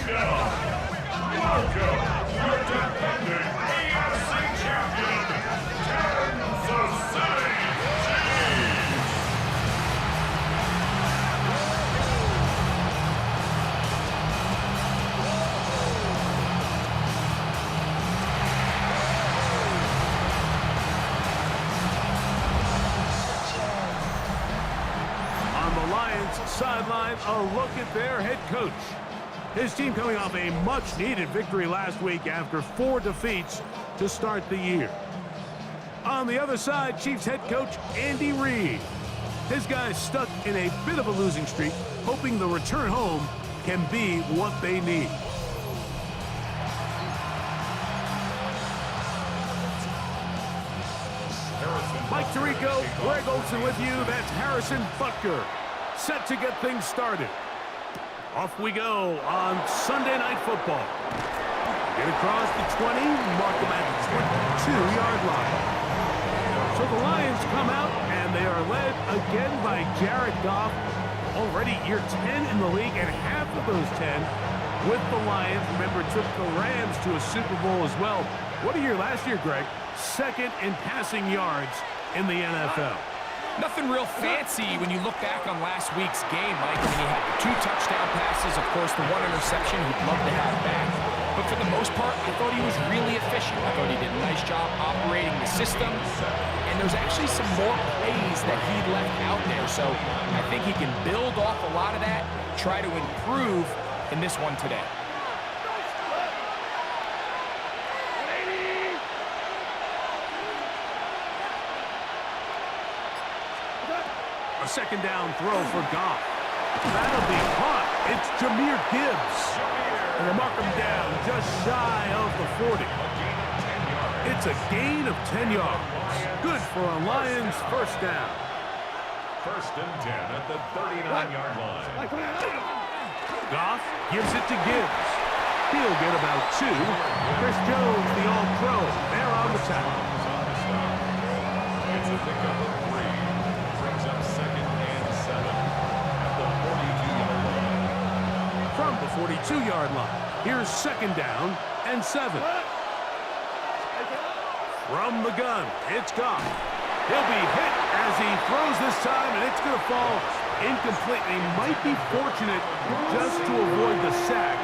Welcome, your defending AFC champion, Kansas City Chiefs. On the Lions sideline, a look at their head coach. His team coming off a much-needed victory last week after 4 defeats to start the year. On the other side, Chiefs head coach Andy Reid. His guys stuck in a bit of a losing streak, hoping the return home can be what they need. Mike Tirico, Greg Olsen with you. That's Harrison Butker, set to get things started. Off we go on Sunday Night Football. Get across the 20, mark them at the 22-yard line. So the Lions come out, and they are led again by Jared Goff. Already year 10 in the league, and half of those 10 with the Lions. Remember, took the Rams to a Super Bowl as well. What a year last year, Greg. Second in passing yards in the NFL. Nothing real fancy when you look back on last week's game, Mike. I mean, he had the 2 touchdown passes, of course, the 1 interception he'd love to have back. But for the most part, I thought he was really efficient. I thought he did a nice job operating the system. And there's actually some more plays that he left out there. So I think he can build off a lot of that, try to improve in this one today. A second down throw for Goff. That'll be caught. It's Jahmyr Gibbs. And they mark him down just shy of the 40. It's a gain of 10 yards. Good for a Lions first down. First and 10 at the 39-yard line. Goff gives it to Gibbs. He'll get about 2. Chris Jones, the all-pro, there on the tackle. It's a pickup of 3. Brings up second and 7 at the 42-yard line. From the 42-yard line, here's second down and 7. From the gun, it's Goff. He'll be hit as he throws this time, and it's going to fall incomplete. He might be fortunate just to avoid the sack,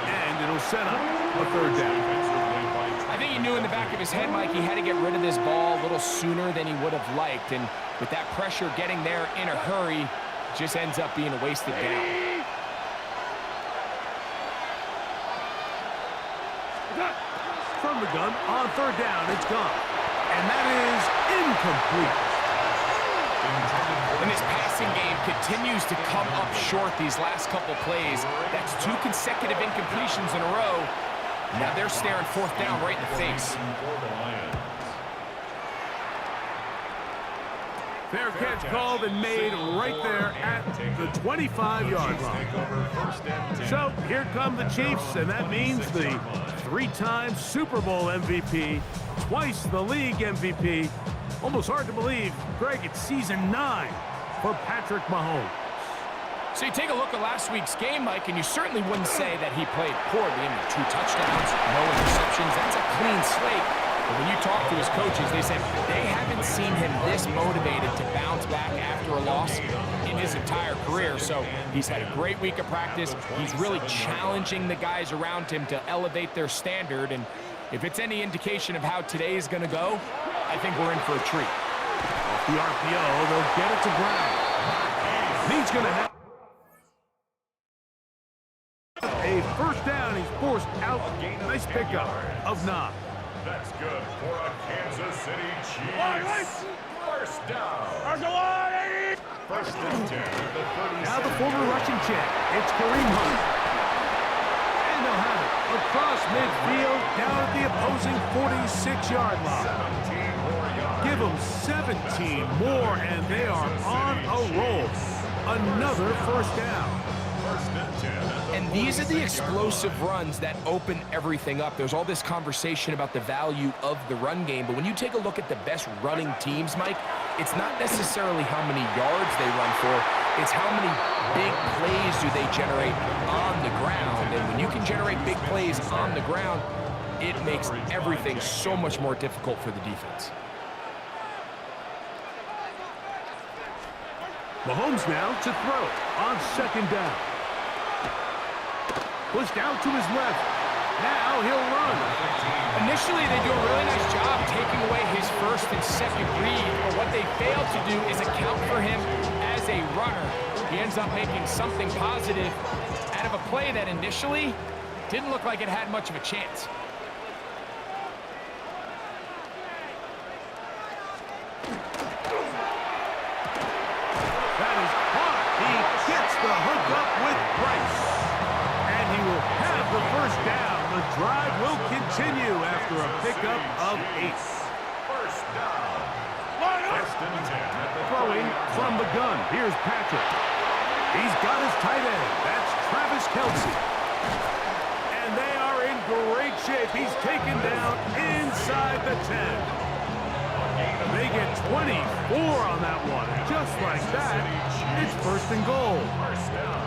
and it'll set up a third down. I think he knew in the back of his head, Mike, he had to get rid of this ball a little sooner than he would have liked. And with that pressure getting there in a hurry, just ends up being a wasted down. From the gun, on third down, it's gone. And that is incomplete. And his passing game continues to come up short these last couple plays. That's 2 consecutive incompletions in a row. Now they're staring fourth down right in the face. Fair catch called and made right there at the 25-yard line. So here come the Chiefs, and that means the 3-time Super Bowl MVP, twice the league MVP. Almost hard to believe, Greg, it's season 9 for Patrick Mahomes. So you take a look at last week's game, Mike, and you certainly wouldn't say that he played poorly. I mean, 2 touchdowns, no interceptions. That's a clean slate. But when you talk to his coaches, they said they haven't seen him this motivated to bounce back after a loss in his entire career. So he's had a great week of practice. He's really challenging the guys around him to elevate their standard. And if it's any indication of how today is going to go, I think we're in for a treat. Off the RPO, they'll get it to Brown. He's going to have a first down. He's forced out. Nice pickup of 9. That's good for a Kansas City Chiefs. First down. First and 10 at the 30. Now the former Russian champ. It's Kareem Hunt. And they'll have it across midfield down at the opposing 46-yard line. 17 more yards. Give them 17 more, and they are on a roll. Another first down. First and 10. And these are the explosive runs that open everything up. There's all this conversation about the value of the run game, but when you take a look at the best running teams, Mike, it's not necessarily how many yards they run for. It's how many big plays do they generate on the ground. And when you can generate big plays on the ground, it makes everything so much more difficult for the defense. Mahomes now to throw on second down. Pushed out to his left. Now he'll run. Initially, they do a really nice job taking away his first and second read, but what they fail to do is account for him as a runner. He ends up making something positive out of a play that initially didn't look like it had much of a chance. That is caught. He gets the hook up with Price. And he will have the first down. The drive will continue after a pickup of 8. First down. First and 10 at the Throwing from the gun. Here's Patrick. He's got his tight end. That's Travis Kelce. And they are in great shape. He's taken down inside the 10. They get 24 on that one. Just like that, it's first and goal. First down.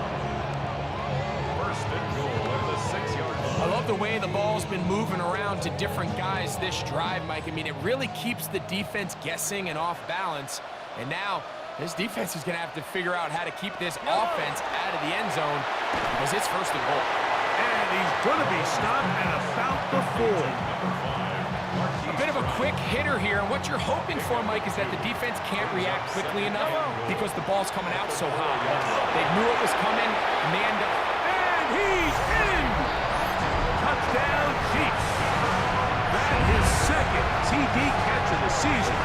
First and goal at the 6-yard line. I love the way the ball's been moving around to different guys this drive, Mike. I mean, it really keeps the defense guessing and off balance. And now, this defense is going to have to figure out how to keep this offense out of the end zone because it's first and goal. And he's going to be stopped at about the 4. A bit of a quick hitter here, and what you're hoping for, Mike, is that the defense can't react quickly enough because the ball's coming out so high. They knew it was coming, and they end up... And he's in! Touchdown, Chiefs. That is second TD catch of the season.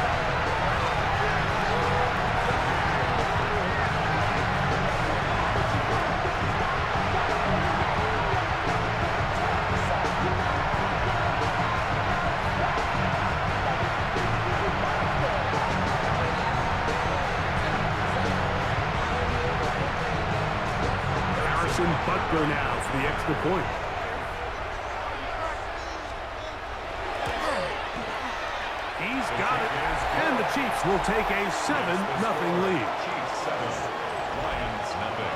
Butker now for the extra point. He's got it. And the Chiefs will take a 7-0 lead. Chiefs 7, Lions nothing.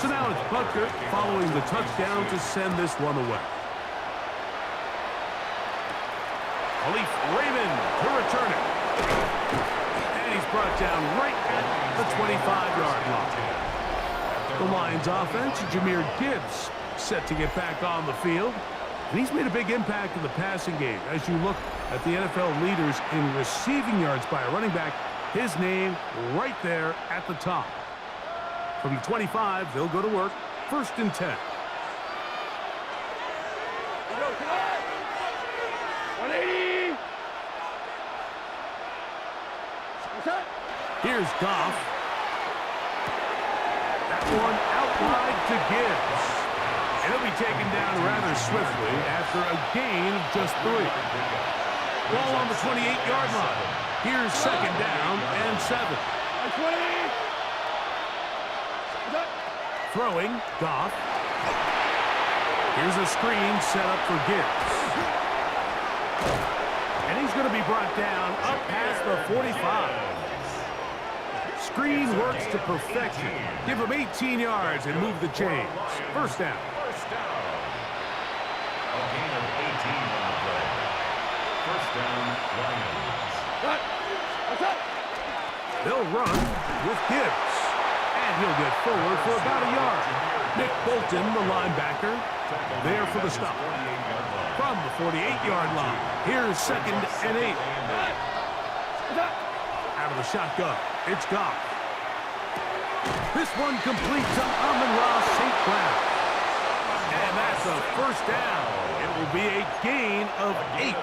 So now it's Butker following the touchdown to send this one away. Khalif Raymond to return it. Brought down right at the 25-yard line. The Lions offense, Jahmyr Gibbs, set to get back on the field. And he's made a big impact in the passing game. As you look at the NFL leaders in receiving yards by a running back, his name right there at the top. From the 25, they'll go to work. First and 10. Here's Goff. That one out wide to Gibbs. And he'll be taken down rather swiftly after a gain of just 3. Ball on the 28-yard line. Here's second down and 7. Throwing, Goff. Here's a screen set up for Gibbs. And he's going to be brought down up past the 45. Screen works to perfection. Give him 18 yards and move the chains. First down. First down. A gain of 18 on the play. First down, Lions. They'll run with Gibbs. And he'll get forward for about a yard. Nick Bolton, the linebacker, there for the stop. From the 48-yard line, here's second and 8. Out of the shotgun, it's Goff. This one complete to Amon-Ra St. Brown. And that's a first down. It will be a gain of 8. 9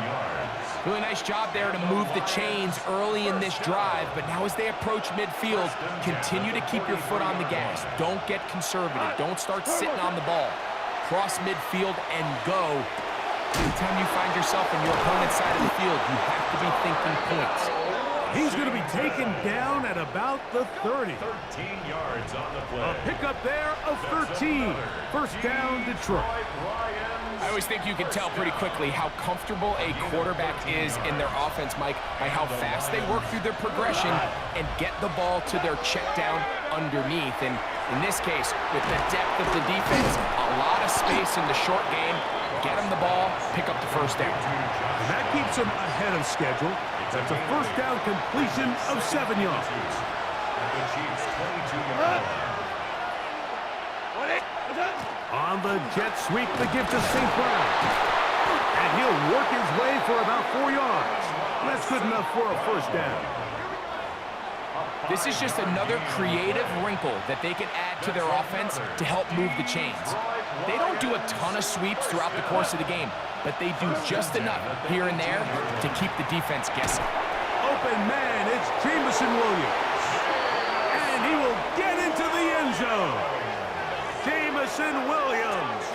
yards. Really nice job there to move the chains early in this drive, but now as they approach midfield, continue to keep your foot on the gas. Don't get conservative. Don't start sitting on the ball. Cross midfield and go. Anytime you find yourself on your opponent's side of the field, you have to be thinking points. He's going to be taken down at about the 30. 13 yards on the play. A pickup there of 13. First down, Detroit. I always think you can tell pretty quickly how comfortable a quarterback is in their offense, Mike, by how fast they work through their progression and get the ball to their check down underneath. And in this case, with the depth of the defense, a lot of space in the short game, get them the ball, pick up the first down. And that keeps them ahead of schedule. That's a first down completion of 7 yards. The Chiefs 22 yards. On the jet sweep, the give to St. Brown. And he'll work his way for about 4 yards. That's good enough for a first down. This is just another creative wrinkle that they can add to their offense to help move the chains. They don't do a ton of sweeps throughout the course of the game, but they do just enough here and there to keep the defense guessing. Open man, it's Jameson Williams. And he will get into the end zone. Jameson Williams.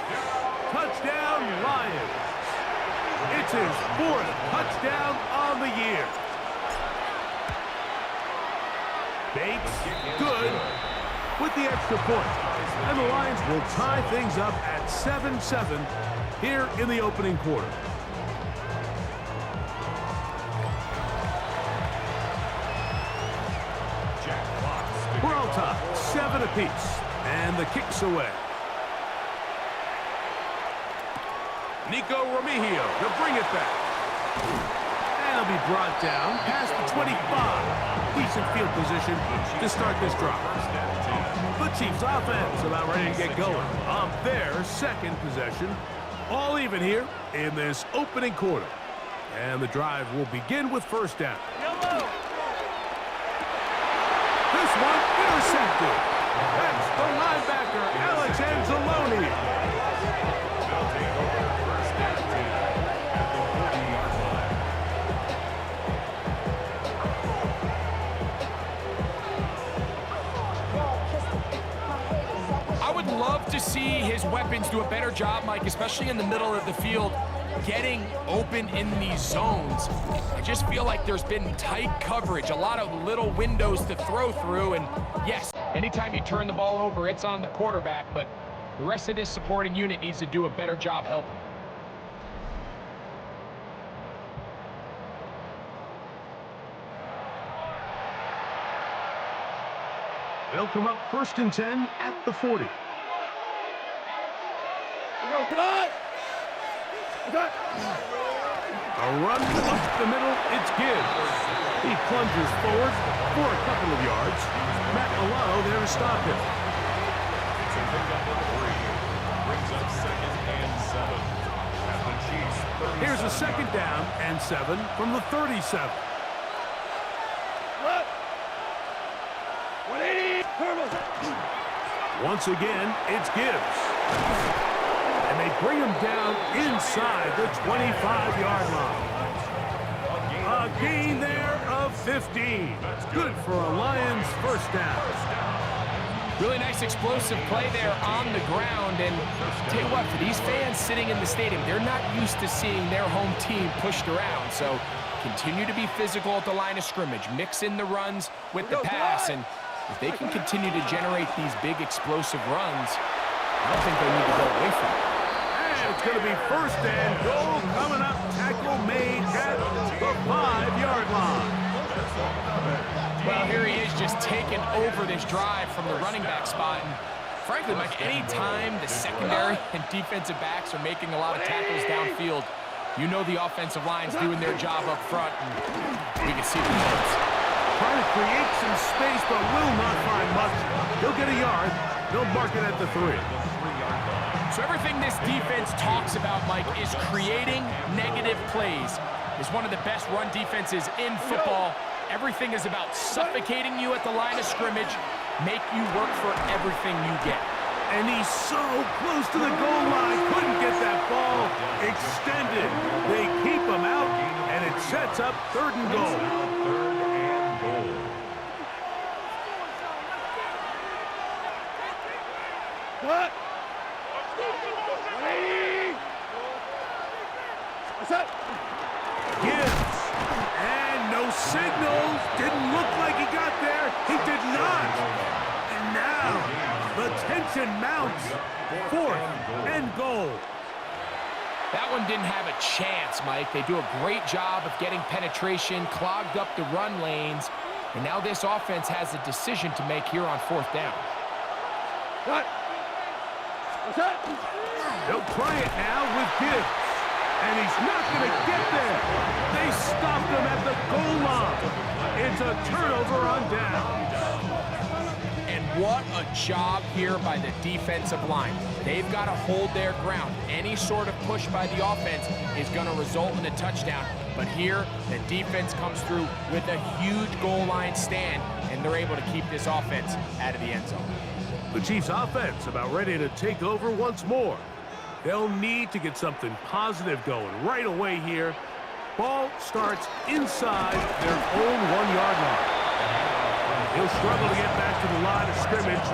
Touchdown, Lions. It's his 4th touchdown on the year. Bates, good, with the extra point. And the Lions will tie things up at 7-7 here in the opening quarter. We're all tied, 7 apiece. And the kick's away. Nico Remigio to bring it back. And he'll be brought down past the 25. Decent field position to start this drive. The Chiefs offense about ready to get going on their second possession. All even here in this opening quarter. And the drive will begin with first down. This one intercepted. That's the linebacker, Alex Anzalone. They'll take over first and 10 at the 40-yard line. I would love to see his weapons do a better job, Mike, especially in the middle of the field, getting open in these zones. I just feel like there's been tight coverage, a lot of little windows to throw through, and yes, anytime you turn the ball over, it's on the quarterback, but the rest of this supporting unit needs to do a better job helping. They'll come up first and 10 at the 40. A run up the middle, it's Gibbs. He plunges forward for a couple of yards. Matt Milano there to stop him. It's a pickup of 3. Brings up 2nd and 7. At the Chiefs 37. Here's a second down and 7 from the 37. Once again, it's Gibbs. And they bring him down inside the 25-yard line. A gain there of 15. Good for a Lions first down. Really nice explosive play there on the ground, and tell you what, for these fans sitting in the stadium, they're not used to seeing their home team pushed around, so continue to be physical at the line of scrimmage, mix in the runs with the pass, and if they can continue to generate these big explosive runs, I don't think they need to go away from it. And it's going to be first and goal coming up. Tackle made at the 5-yard line. Well, here he is just taking over this drive from the running back spot. And frankly, Mike, any time the secondary and defensive backs are making a lot of tackles downfield, you know the offensive line's doing their job up front, and we can see the results. Trying to create some space, but will not find much. He'll get a yard. They'll mark it at the 3. So everything this defense talks about, Mike, is creating negative plays. It's one of the best run defenses in football. Everything is about suffocating you at the line of scrimmage, make you work for everything you get. And he's so close to the goal line. Couldn't get that ball extended. They keep him out, and it sets up 3rd and goal. 3rd and goal. What? Gibbs. And no signals. Didn't look like he got there. He did not. And now the tension mounts. 4th and goal. That one didn't have a chance, Mike. They do a great job of getting penetration, clogged up the run lanes, and now this offense has a decision to make here on 4th down. They'll try it now with Gibbs. And he's not going to get there. They stopped him at the goal line. It's a turnover on down. And what a job here by the defensive line. They've got to hold their ground. Any sort of push by the offense is going to result in a touchdown. But here, the defense comes through with a huge goal line stand, and they're able to keep this offense out of the end zone. The Chiefs' offense about ready to take over once more. They'll need to get something positive going right away here. Ball starts inside their own 1-yard line. He'll struggle to get back to the line of scrimmage.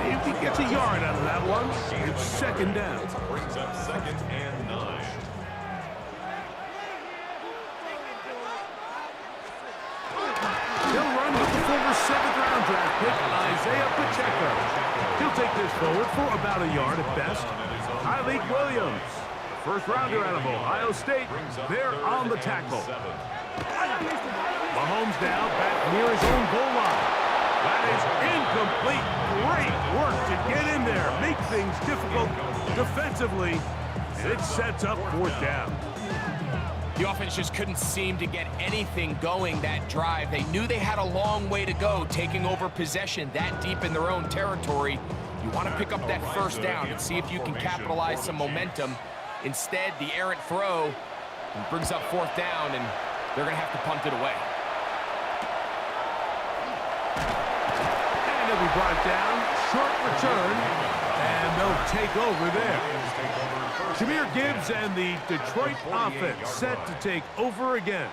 Maybe he gets a yard out of that one. It's 2nd down. Brings up 2nd and 9. He'll run with the former 7th-round draft pick, Isaiah Pacheco. He'll take this forward for about a yard at best. Tyleek Williams, first-rounder out of Ohio State, there on the tackle. Mahomes now back near his own goal line. That is incomplete. Great work to get in there, make things difficult defensively, and it sets up 4th down. The offense just couldn't seem to get anything going that drive. They knew they had a long way to go, taking over possession that deep in their own territory. You want to pick up that 1st down and see if you can capitalize some momentum. Instead, the errant throw brings up 4th down, and they're going to have to punt it away. And they'll be brought down. Short return, and they'll take over there. Jahmyr Gibbs and the Detroit offense set to take over again.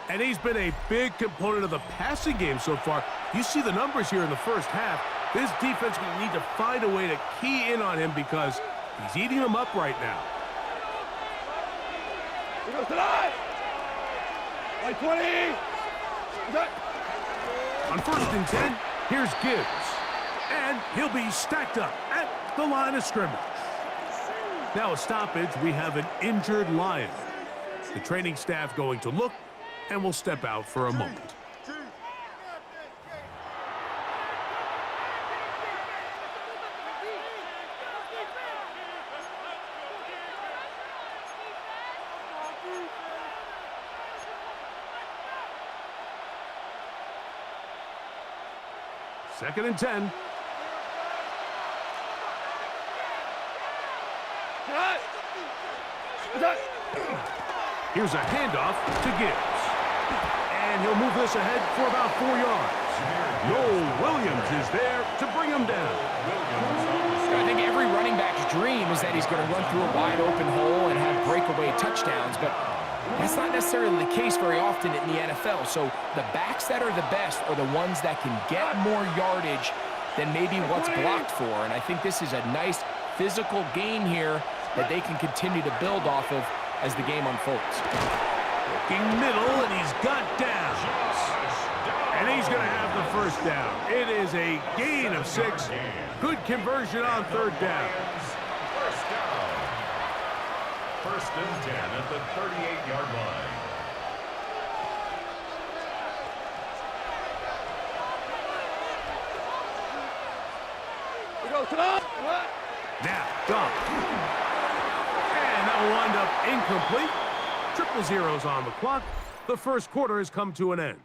And he's been a big component of the passing game so far. You see the numbers here in the first half. This defense will need to find a way to key in on him because he's eating them up right now. Here goes tonight. 20. On 1st and 10, here's Gibbs. And he'll be stacked up at the line of scrimmage. Now a stoppage, we have an injured Lion. The training staff going to look, and will step out for a moment. Second and 10. Here's a handoff to Gibbs. And he'll move this ahead for about 4 yards. Noel Williams is there to bring him down. I think every running back's dream is that he's going to run through a wide open hole and have breakaway touchdowns, but that's not necessarily the case very often in the NFL. So the backs that are the best are the ones that can get more yardage than maybe what's blocked for. And I think this is a nice physical game here that they can continue to build off of as the game unfolds. Looking middle, and he's got down. And he's going to have the 1st down. It is a gain of 6. Good conversion on 3rd down. 1st and 10 at the 38-yard line. Here goes tonight. Now, Goff. And that will wind up incomplete. 0-0 on the clock. The 1st quarter has come to an end.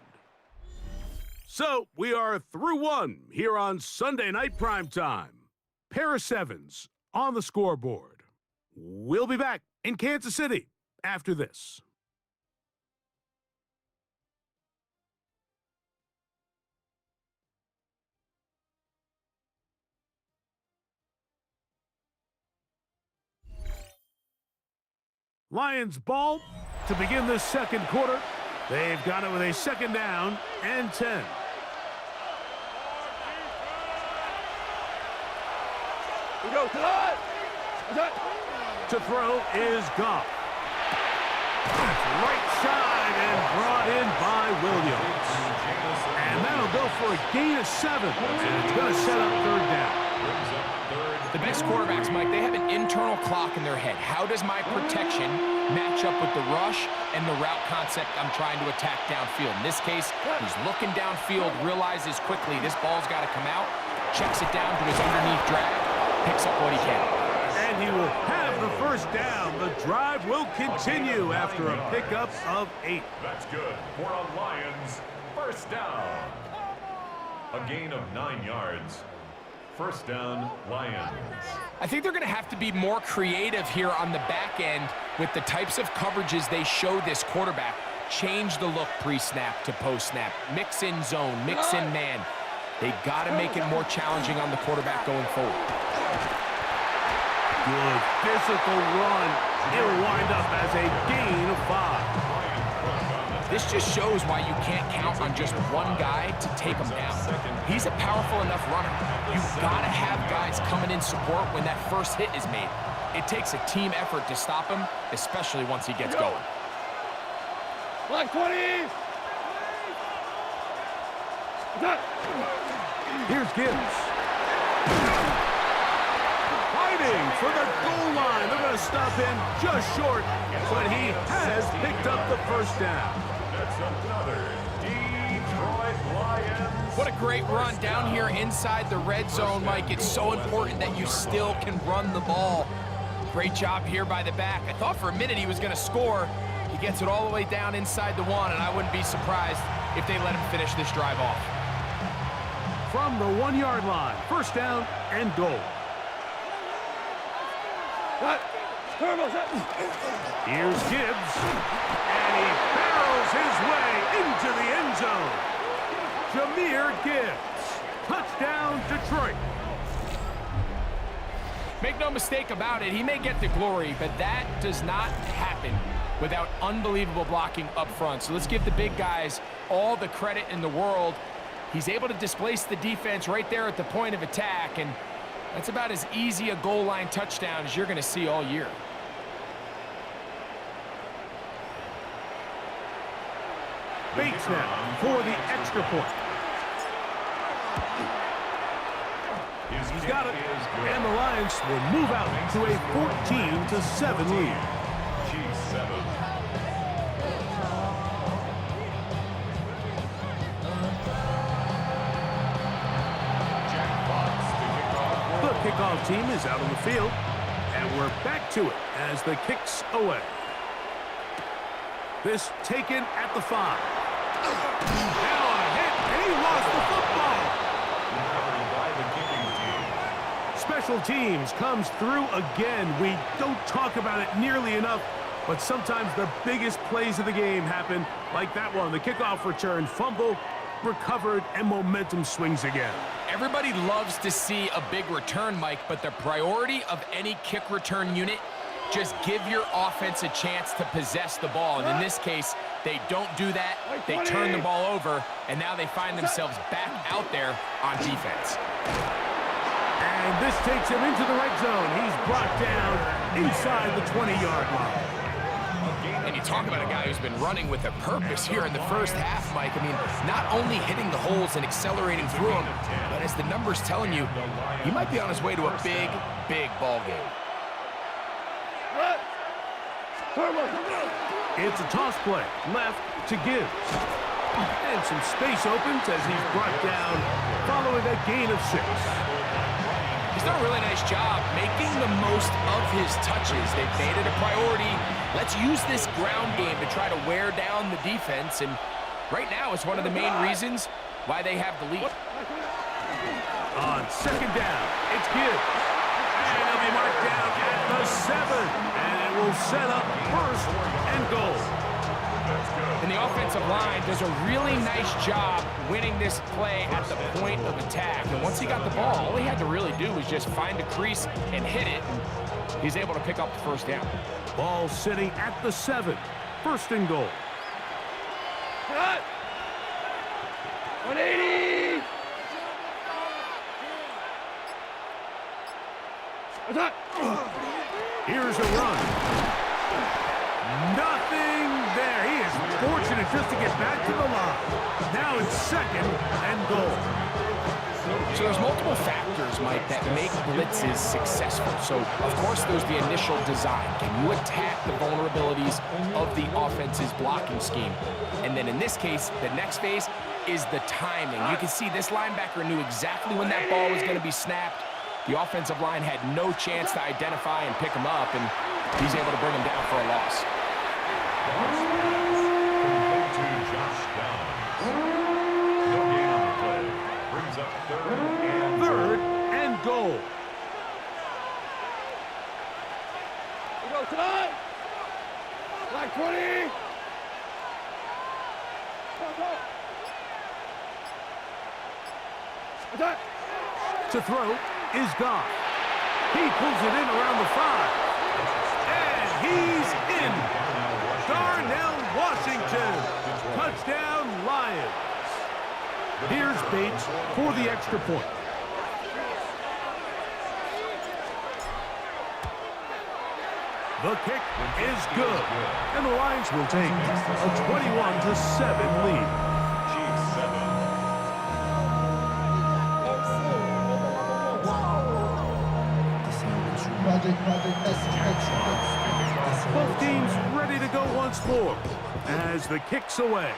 So, we are through 1 here on Sunday Night Primetime. Pair of 7s on the scoreboard. We'll be back in Kansas City after this. Lions ball to begin this 2nd quarter. They've got it with a 2nd down and 10. Here goes tonight. To throw is Goff. Right side and brought in by for a gain of 7. And it's going to set up third down. The best quarterbacks, Mike, they have an internal clock in their head. How does my protection match up with the rush and the route concept I'm trying to attack downfield? In this case, he's looking downfield, realizes quickly this ball's got to come out, checks it down to his underneath drag, picks up what he can. And he will have the first down. The drive will continue after a pickup of 8. That's good for a Lions first down. A gain of 9 yards. First down, Lions. I think they're going to have to be more creative here on the back end with the types of coverages they show this quarterback. Change the look pre-snap to post-snap. Mix in zone, mix in man. They got to make it more challenging on the quarterback going forward. Good physical run. It'll wind up as a gain of 5. This just shows why you can't count on just one guy to take him down. He's a powerful enough runner. You've got to have guys coming in support when that first hit is made. It takes a team effort to stop him, especially once he gets going. Black 20s! Here's Gibbs. Fighting for the goal line. They're going to stop him just short, but he has picked up the first down. That's another Detroit Lions. What a great run down here inside the red zone, Mike. It's so important that you still can run the ball. Great job here by the back. I thought for a minute he was going to score. He gets it all the way down inside the 1, and I wouldn't be surprised if they let him finish this drive off. From the 1-yard line, first down and goal. Here's Gibbs, and he barrels his way into the end zone. Jahmyr Gibbs, touchdown Detroit. Make no mistake about it, he may get the glory, but that does not happen without unbelievable blocking up front. So let's give the big guys all the credit in the world. He's able to displace the defense right there at the point of attack, and that's about as easy a goal line touchdown as you're going to see all year. Bates now for the extra point. He's got it, and the Lions will move out to a 14-7 lead. The kickoff team is out on the field, and we're back to it as the kick's away. This taken at the 5. Now a hit, and he lost the football. Special teams comes through again. We don't talk about it nearly enough, but sometimes the biggest plays of the game happen like that one. The kickoff return, fumble, recovered, and momentum swings again. Everybody loves to see a big return, Mike, but the priority of any kick return unit, just give your offense a chance to possess the ball. And in this case, they don't do that. They turn the ball over, and now they find themselves back out there on defense. And this takes him into the red zone. He's brought down inside the 20-yard line. And you talk about a guy who's been running with a purpose here in the first half, Mike. I mean, not only hitting the holes and accelerating through them, but as the numbers telling you, he might be on his way to a big, big ball game. It's a toss play, left to Gibbs. And some space opens as he's brought down following a gain of 6. He's done a really nice job making the most of his touches. They've made it a priority. Let's use this ground game to try to wear down the defense, and right now it's one of the main reasons why they have the lead. On second down, it's Gibbs. And he'll be marked down at the 7. And it will set up first and goal. And the offensive line does a really nice job winning this play at the point of attack. And once he got the ball, all he had to really do was just find the crease and hit it. And he's able to pick up the first down. Ball sitting at the 7. First and goal. Cut! 180! Attack! Here's a run. Nothing there. He is fortunate just to get back to the line. Now it's second and goal. So there's multiple factors, Mike, that make blitzes successful. So, of course, there's the initial design. Can you attack the vulnerabilities of the offense's blocking scheme? And then in this case, the next phase is the timing. You can see this linebacker knew exactly when that ball was going to be snapped. The offensive line had no chance to identify and pick him up, and he's able to bring him down for a loss. Third and goal. We go tonight. Black 20. Go. Attack. To throw is gone. He pulls it in around the 5. And he's in. Darnell Washington. Touchdown, Lions. Here's Bates for the extra point. The kick is good. And the Lions will take a 21-7 lead. Both teams ready to go once more as the kick's away.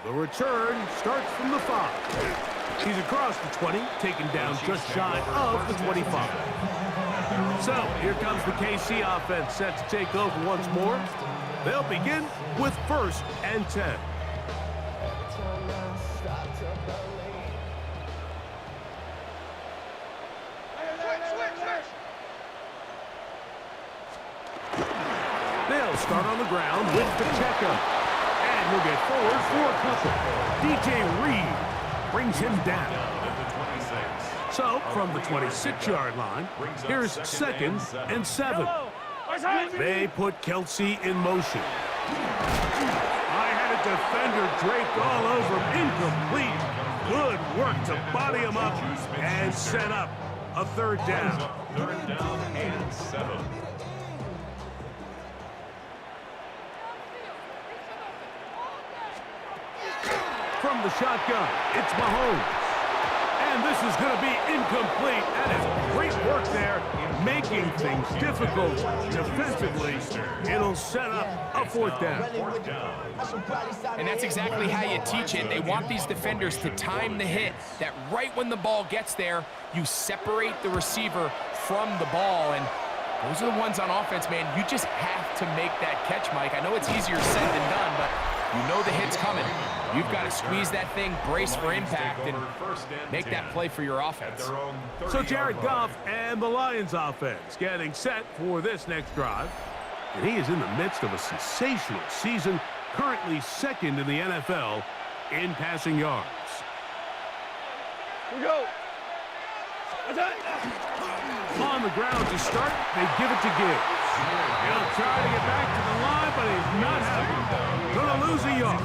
The return starts from the 5. He's across the 20, taken down just shy of the 25. So here comes the KC offense set to take over once more. They'll begin with 1st and 10. They'll start on the ground with Pacheco. And he'll get forward for a couple. DJ Reed brings him down. So, from the 26-yard line, here's 2nd and 7. They put Kelsey in motion. I had a defender draped all over him. Incomplete. Good work to body him up and set up a 3rd down. 3rd down and 7. From the shotgun, it's Mahomes. And this is going to be incomplete. That is great work there, making things difficult defensively. It'll set up a 4th down. And that's exactly how you teach it. They want these defenders to time the hit, that right when the ball gets there, you separate the receiver from the ball. And those are the ones on offense, man. You just have to make that catch, Mike. I know it's easier said than done, but you know the hit's coming. You've got to squeeze that thing, brace for impact, and make that play for your offense. So Jared Goff and the Lions offense getting set for this next drive. And he is in the midst of a sensational season, currently 2nd in the NFL in passing yards. We go. Attack. On the ground to start, they give it to Gibbs. He'll try to get back to the line, but he's not happy. Going to lose a yard.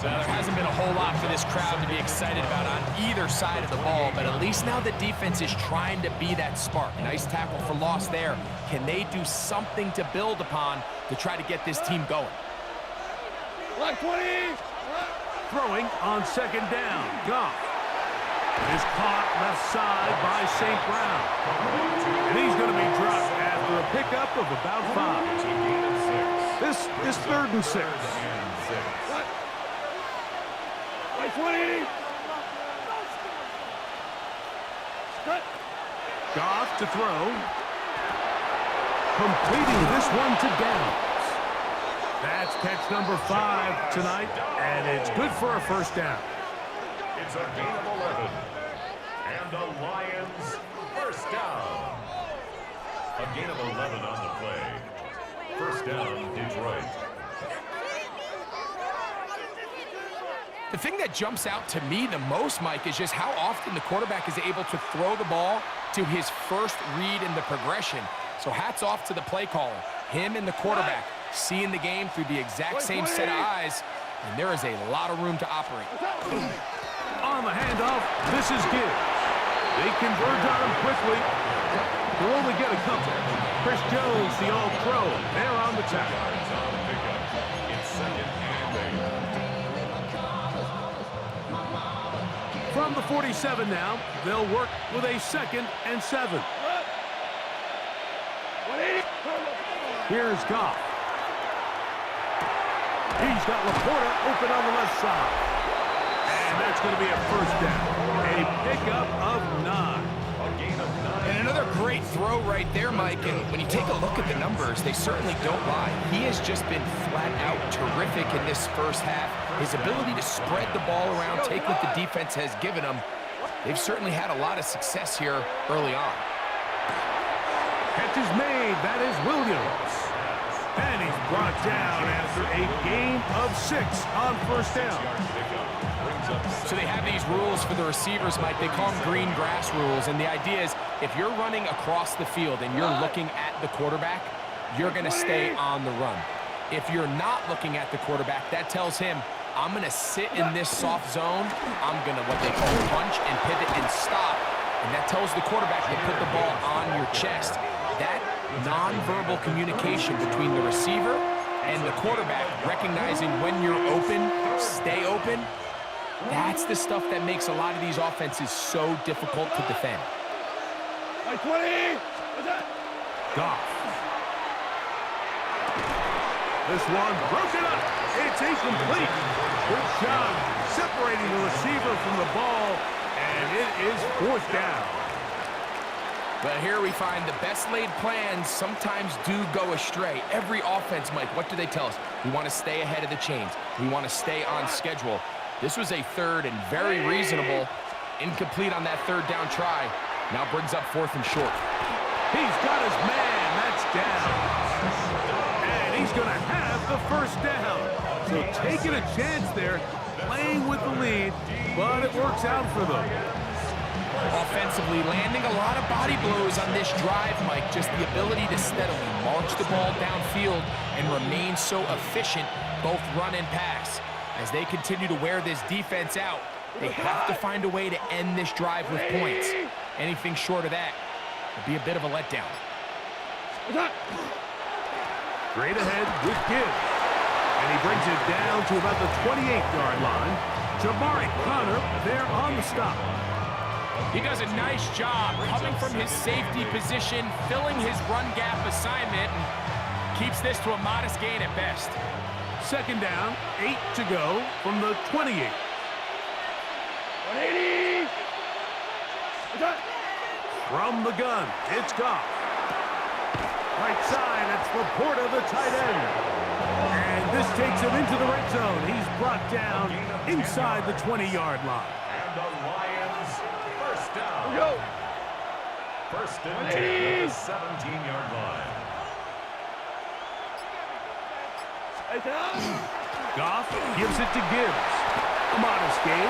There hasn't been a whole lot for this crowd to be excited about on either side of the ball, but at least now the defense is trying to be that spark. Nice tackle for loss there. Can they do something to build upon to try to get this team going? Black 20. Throwing on 2nd down. Goff is caught left side by St. Brown. And he's going to be dropped after a pickup of about 5. This is 3rd and 6. 20. Goff to throw. Completing this one to Downs. That's catch number 5 tonight, and it's good for a 1st down. It's a gain of 11. And the Lions 1st down. A gain of 11 on the play. 1st down, Detroit. The thing that jumps out to me the most, Mike, is just how often the quarterback is able to throw the ball to his first read in the progression. So hats off to the play caller. Him and the quarterback seeing the game through the exact same set of eyes, and there is a lot of room to operate. On the handoff, this is Gibbs. They converge on him quickly. They'll only get a couple. Chris Jones, the all-pro, there on the tackle. From the 47 now, they'll work with a 2nd and 7. Here's Goff. He's got Laporta open on the left side. And that's going to be a first down. A pickup of 9. A gain of 9. And another great throw right there, Mike. And when you take a look at the numbers, they certainly don't lie. He has just been flat out terrific in this first half. His ability to spread the ball around, take what the defense has given him. They've certainly had a lot of success here early on. Catch is made. That is Williams. And he's brought down after a gain of 6 on first down. So they have these rules for the receivers, Mike. They call them green grass rules. And the idea is if you're running across the field and you're looking at the quarterback, you're going to stay on the run. If you're not looking at the quarterback, that tells him, I'm going to sit in this soft zone. I'm going to what they call punch and pivot and stop. And that tells the quarterback to put the ball on your chest. That nonverbal communication between the receiver and the quarterback, recognizing when you're open, stay open, that's the stuff that makes a lot of these offenses so difficult to defend. 20! Goff. This one broken up. It's incomplete. Good job separating the receiver from the ball, and it is 4th down. But here we find the best laid plans sometimes do go astray. Every offense, Mike, what do they tell us? We want to stay ahead of the chains. We want to stay on schedule. This was a 3rd and very reasonable. Incomplete on that 3rd down try. Now brings up 4th and short. He's got his man. That's down. And he's going to have the first down. So taking a chance there, playing with the lead, but it works out for them. Offensively, landing a lot of body blows on this drive, Mike. Just the ability to steadily march the ball downfield and remain so efficient, both run and pass. As they continue to wear this defense out, they have to find a way to end this drive with points. Anything short of that would be a bit of a letdown. Straight ahead with Gibbs. And he brings it down to about the 28-yard line. Jamari Connor there on the stop. He does a nice job coming from his safety position, filling his run gap assignment, and keeps this to a modest gain at best. 2nd down, 8 to go from the 28. 180! From the gun, it's Goff. Right side, it's Laporta, the tight end. And this takes him into the red zone. He's brought down inside the 20-yard line. And the Lions, first down. Go! 1st and 10 at the 17-yard line. Goff gives it to Gibbs. A modest gain,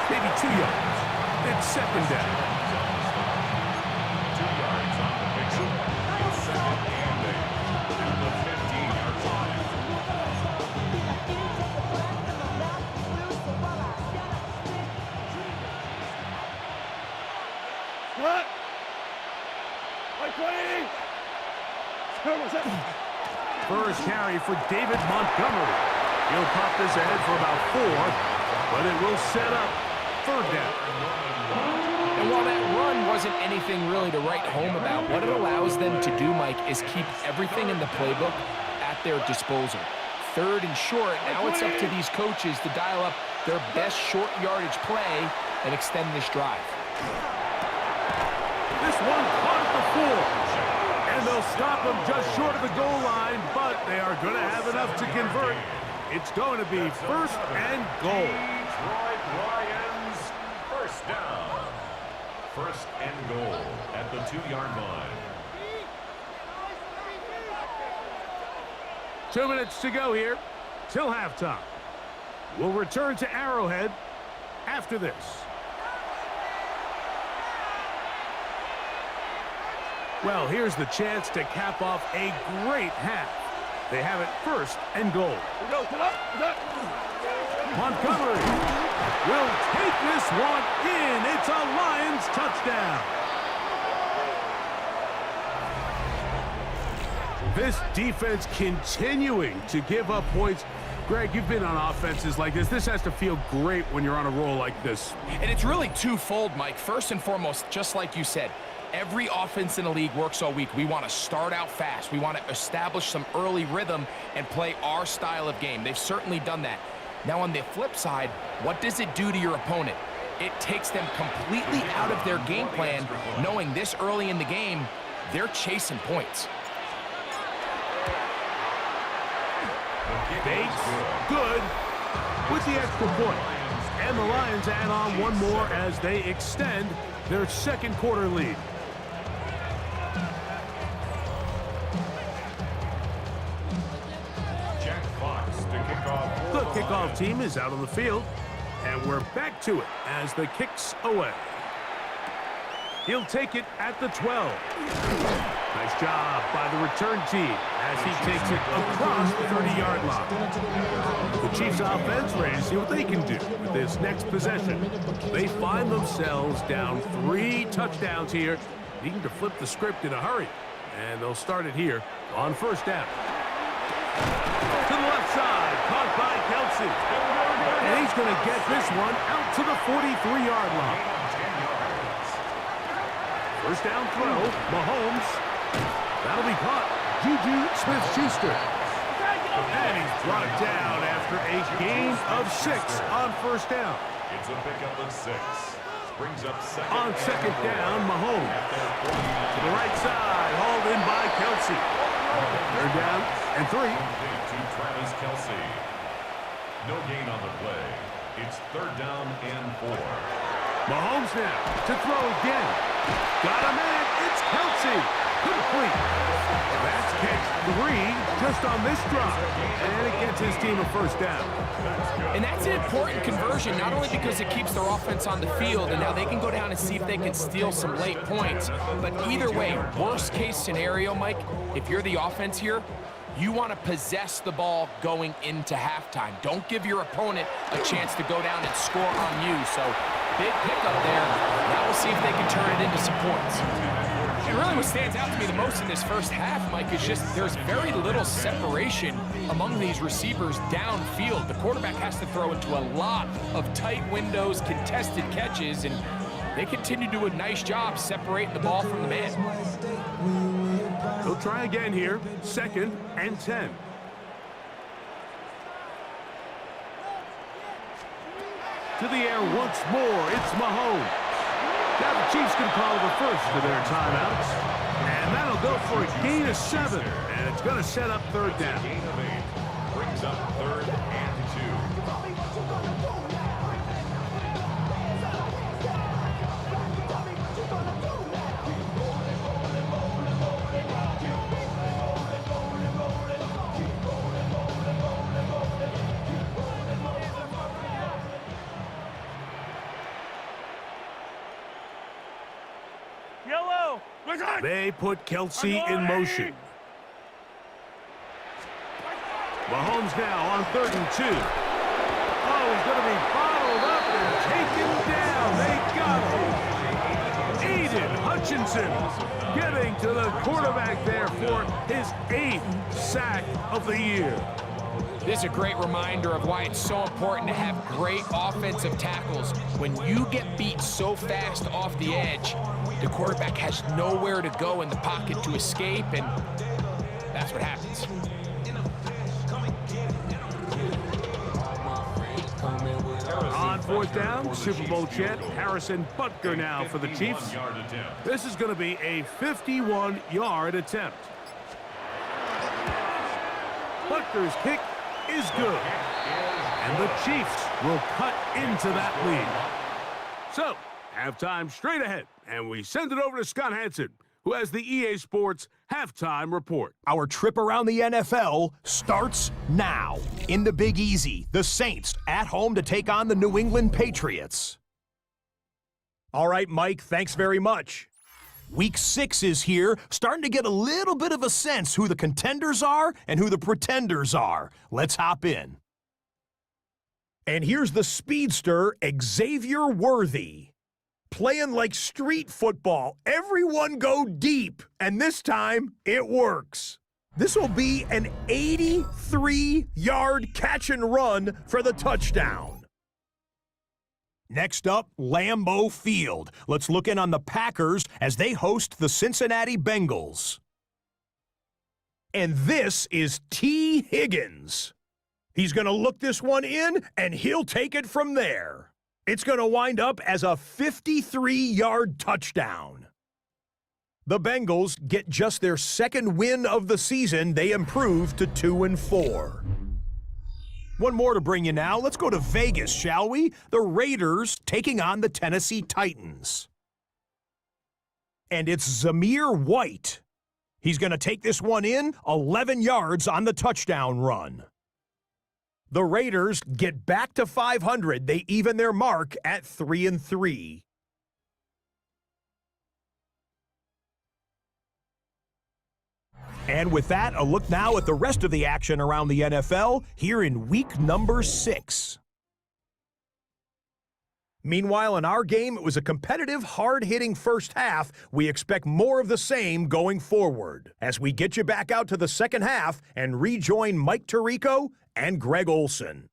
maybe 2 yards. It's 2nd down. 2 yards on the picture. It's 2nd and 8 at the 15-yard line. What? 20! First carry for David Montgomery. He'll pop this ahead for about 4, but it will set up 3rd down. And while that run wasn't anything really to write home about, what it allows them to do, Mike, is keep everything in the playbook at their disposal. 3rd and short, now it's up to these coaches to dial up their best short yardage play and extend this drive. This one caught at the 4. And they'll stop him just short of the goal line, but they are going to have enough to convert. It's going to be 1st and goal. Detroit Lions, first down. 1st and goal at the 2-yard line. 2 minutes to go here till halftime. We'll return to Arrowhead after this. Well, here's the chance to cap off a great half. They have it 1st and goal. Montgomery will take this one in. It's a Lions touchdown. This defense continuing to give up points. Greg, you've been on offenses like this. This has to feel great when you're on a roll like this. And it's really twofold, Mike. First and foremost, just like you said, every offense in the league works all week. We want to start out fast. We want to establish some early rhythm and play our style of game. They've certainly done that. Now, on the flip side, what does it do to your opponent? It takes them completely out of their game plan, knowing this early in the game, they're chasing points. Bates, good, with the extra point. And the Lions add on one more as they extend their second quarter lead. Jack Fox to kick off. The kickoff team is out on the field, and we're back to it as the kick's away. He'll take it at the 12. Nice job by the return team as he takes it across the 30-yard line. The Chiefs offense ready to see what they can do with this next possession. They find themselves down 3 touchdowns here, needing to flip the script in a hurry. And they'll start it here on first down. To the left side, caught by Kelsey. And he's going to get this one out to the 43-yard line. First down throw, Mahomes. That'll be caught. Juju Smith-Schuster. And he's brought down after a gain of 6 on first down. It's a pickup of 6. Brings up second. On second down, Mahomes. To the right side, hauled in by Kelsey. Third down and 3. To Travis Kelsey. No gain on the play. It's third down and 4. Mahomes now to throw again. Got a man. It's Kelsey. Complete. That's catch 3 just on this drop. And it gets his team a first down. And that's an important conversion, not only because it keeps their offense on the field, and now they can go down and see if they can steal some late points. But either way, worst case scenario, Mike, if you're the offense here, you want to possess the ball going into halftime. Don't give your opponent a chance to go down and score on you. So big pickup there. Now we'll see if they can turn it into some points. And really what stands out to me the most in this first half, Mike, is just there's very little separation among these receivers downfield. The quarterback has to throw into a lot of tight windows, contested catches, and they continue to do a nice job separating the ball from the man. He'll try again here. Second and 10. To the air once more. It's Mahomes. Now the Chiefs can call the first of their timeouts. And that'll go for a gain of 7. And it's going to set up third down. Gain of 8. Brings up third and 2. Yellow. They put Kelsey in motion. Mahomes now on 3rd and 2. Oh, he's going to be bottled up and taken down. They got him. Aiden Hutchinson getting to the quarterback there for his 8th sack of the year. This is a great reminder of why it's so important to have great offensive tackles. When you get beat so fast off the edge, the quarterback has nowhere to go in the pocket to escape, and that's what happens. On 4th down, Super Bowl champ Harrison Butker now for the Chiefs. This is going to be a 51-yard attempt. Butker's kick is good. And the Chiefs will cut into that lead. So, halftime straight ahead, and we send it over to Scott Hansen, who has the EA Sports Halftime Report. Our trip around the NFL starts now. In the Big Easy, the Saints at home to take on the New England Patriots. All right, Mike, thanks very much. Week 6 is here, starting to get a little bit of a sense who the contenders are and who the pretenders are. Let's hop in. And here's the speedster, Xavier Worthy. Playing like street football. Everyone go deep, and this time it works. This will be an 83-yard catch and run for the touchdown. Next up, Lambeau Field. Let's look in on the Packers as they host the Cincinnati Bengals. And this is T. Higgins. He's going to look this one in, and he'll take it from there. It's going to wind up as a 53-yard touchdown. The Bengals get just their second win of the season. They improve to 2-4. One more to bring you now. Let's go to Vegas, shall we? The Raiders taking on the Tennessee Titans. And it's Zamir White. He's going to take this one in, 11 yards on the touchdown run. The Raiders get back to 500. They even their mark at 3-3. And with that, a look now at the rest of the action around the NFL here in week number 6. Meanwhile, in our game, it was a competitive, hard-hitting first half. We expect more of the same going forward as we get you back out to the second half and rejoin Mike Tirico and Greg Olson.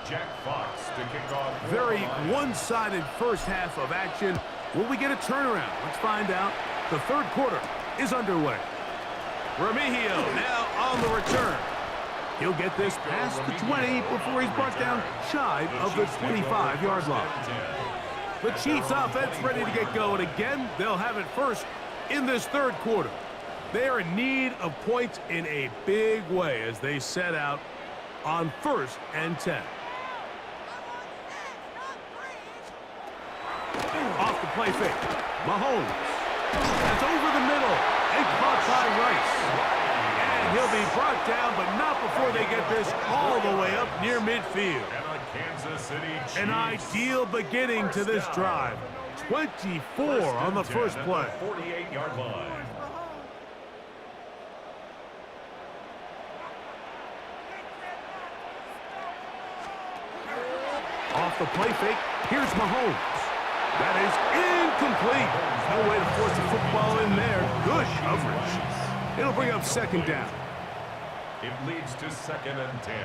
Jack Fox to kick off. Very one-sided first half of action. Will we get a turnaround? Let's find out. The third quarter is underway. Remigio now on the return. He'll get this past the 20 before he's brought down shy of the 25-yard line. The Chiefs offense ready to get going again. They'll have it first in this third quarter. They are in need of points in a big way as they set out on 1st and 10. Off the play fake. Mahomes. That's over the middle. And caught by Rice. And he'll be brought down, but not before they get this all the way up near midfield. An ideal beginning to this drive. 24 on the first play. 48-yard line. Off the play fake. Here's Mahomes. That is incomplete. No way to force the football in there. Good coverage. It'll bring up second down. It leads to 2nd and 10.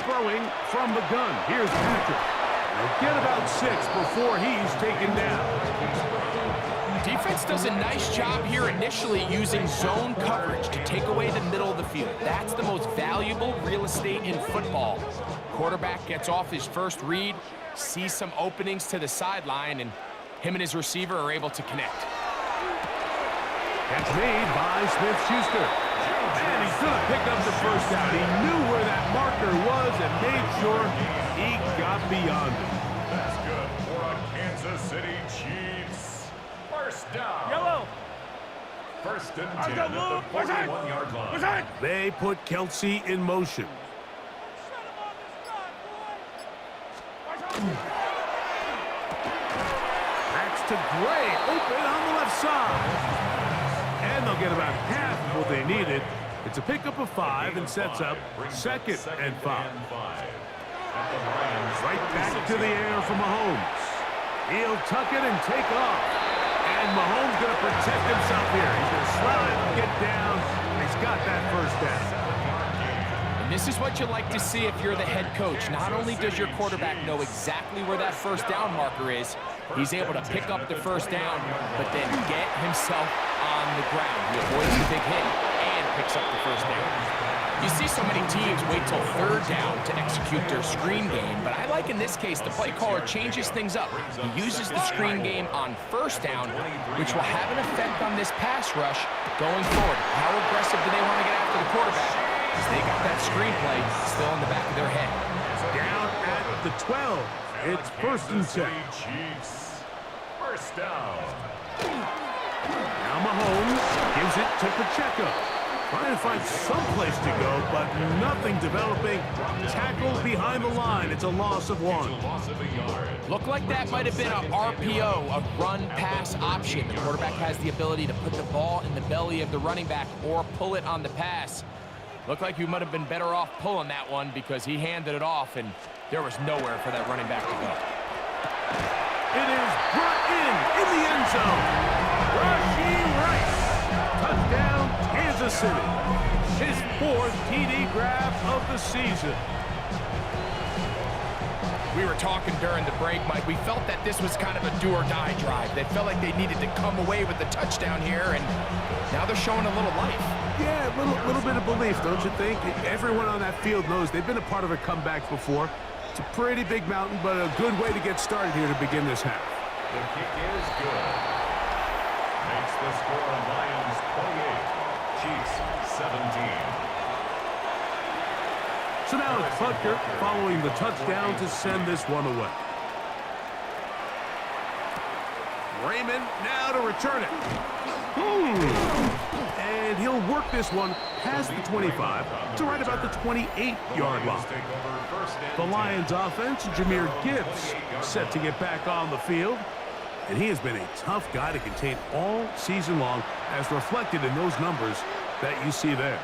Throwing from the gun. Here's Patrick. He'll get about 6 before he's taken down. Defense does a nice job here initially using zone coverage to take away the middle of the field. That's the most valuable real estate in football. Quarterback gets off his first read, sees some openings to the sideline, and him and his receiver are able to connect. Catch made by Smith-Schuster. And he's going to pick up the first down. He knew where that marker was and made sure he got beyond it. That's good for a Kansas City Chiefs. First down. Yellow. 1st and 10 at the 41-yard line. They put Kelsey in motion. That's to Gray, open on the left side. And they'll get about half of what they needed. It's a pickup of 5 and sets up 2nd and 5. Right back to the air for Mahomes. He'll tuck it and take off. And Mahomes going to protect himself here. He's going to slide, get down. He's got that first down. And this is what you like to see if you're the head coach. Not only does your quarterback know exactly where that first down marker is, he's able to pick up the first down, but then get himself on the ground. He avoids the big hit and picks up the first down. You see so many teams wait till 3rd down to execute their screen game, but I like in this case the play caller changes things up. He uses the screen game on 1st down, which will have an effect on this pass rush going forward. How aggressive do they want to get after the quarterback? Because they got that screenplay still in the back of their head. Down at the 12. It's 1st and 10. Chiefs. First down. Now Mahomes gives it to Pacheco. Trying to find some place to go, but nothing developing. Tackle behind the line. It's a loss of 1. Looked like that might have been a RPO, a run-pass option. The quarterback has the ability to put the ball in the belly of the running back or pull it on the pass. Looked like you might have been better off pulling that one because he handed it off, and there was nowhere for that running back to go. It is brought in the end zone. Rashee Rice. Touchdown, Kansas City. His 4th TD grab of the season. We were talking during the break, Mike. We felt that this was kind of a do-or-die drive. They felt like they needed to come away with the touchdown here, and now they're showing a little life. Yeah, a little bit of belief, don't you think? Everyone on that field knows they've been a part of a comeback before. It's a pretty big mountain, but a good way to get started here to begin this half. The kick is good. Makes the score Lions 28, Chiefs 17. So now it's Butker following the touchdown to send this one away. Raymond now to return it. And he'll work this one past the 25 to right about the 28-yard line. The Lions offense, Jahmyr Gibbs, set to get back on the field. And he has been a tough guy to contain all season long, as reflected in those numbers that you see there.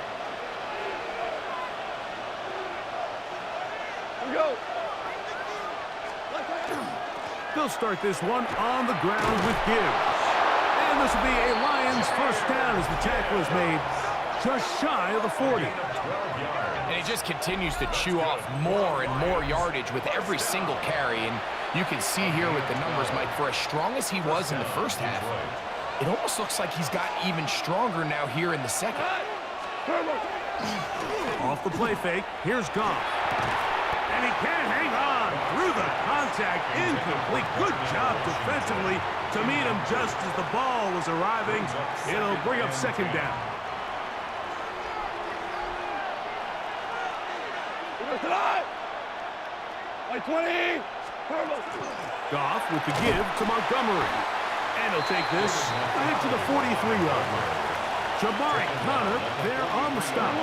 They'll start this one on the ground with Gibbs. And this will be a Lions first down as the tackle is made just shy of the 40. And he just continues to chew off more and more yardage with every single carry. And you can see here with the numbers, Mike, for as strong as he was in the first half, it almost looks like he's gotten even stronger now here in the second. Off the play fake, here's Goff. And he can't hang on through the contact. Incomplete. Good job defensively to meet him just as the ball was arriving. It'll bring up second down. Like 20. Goff with the give to Montgomery. And he'll take this back to the 43-yard line. Jabari Connor there on the stop.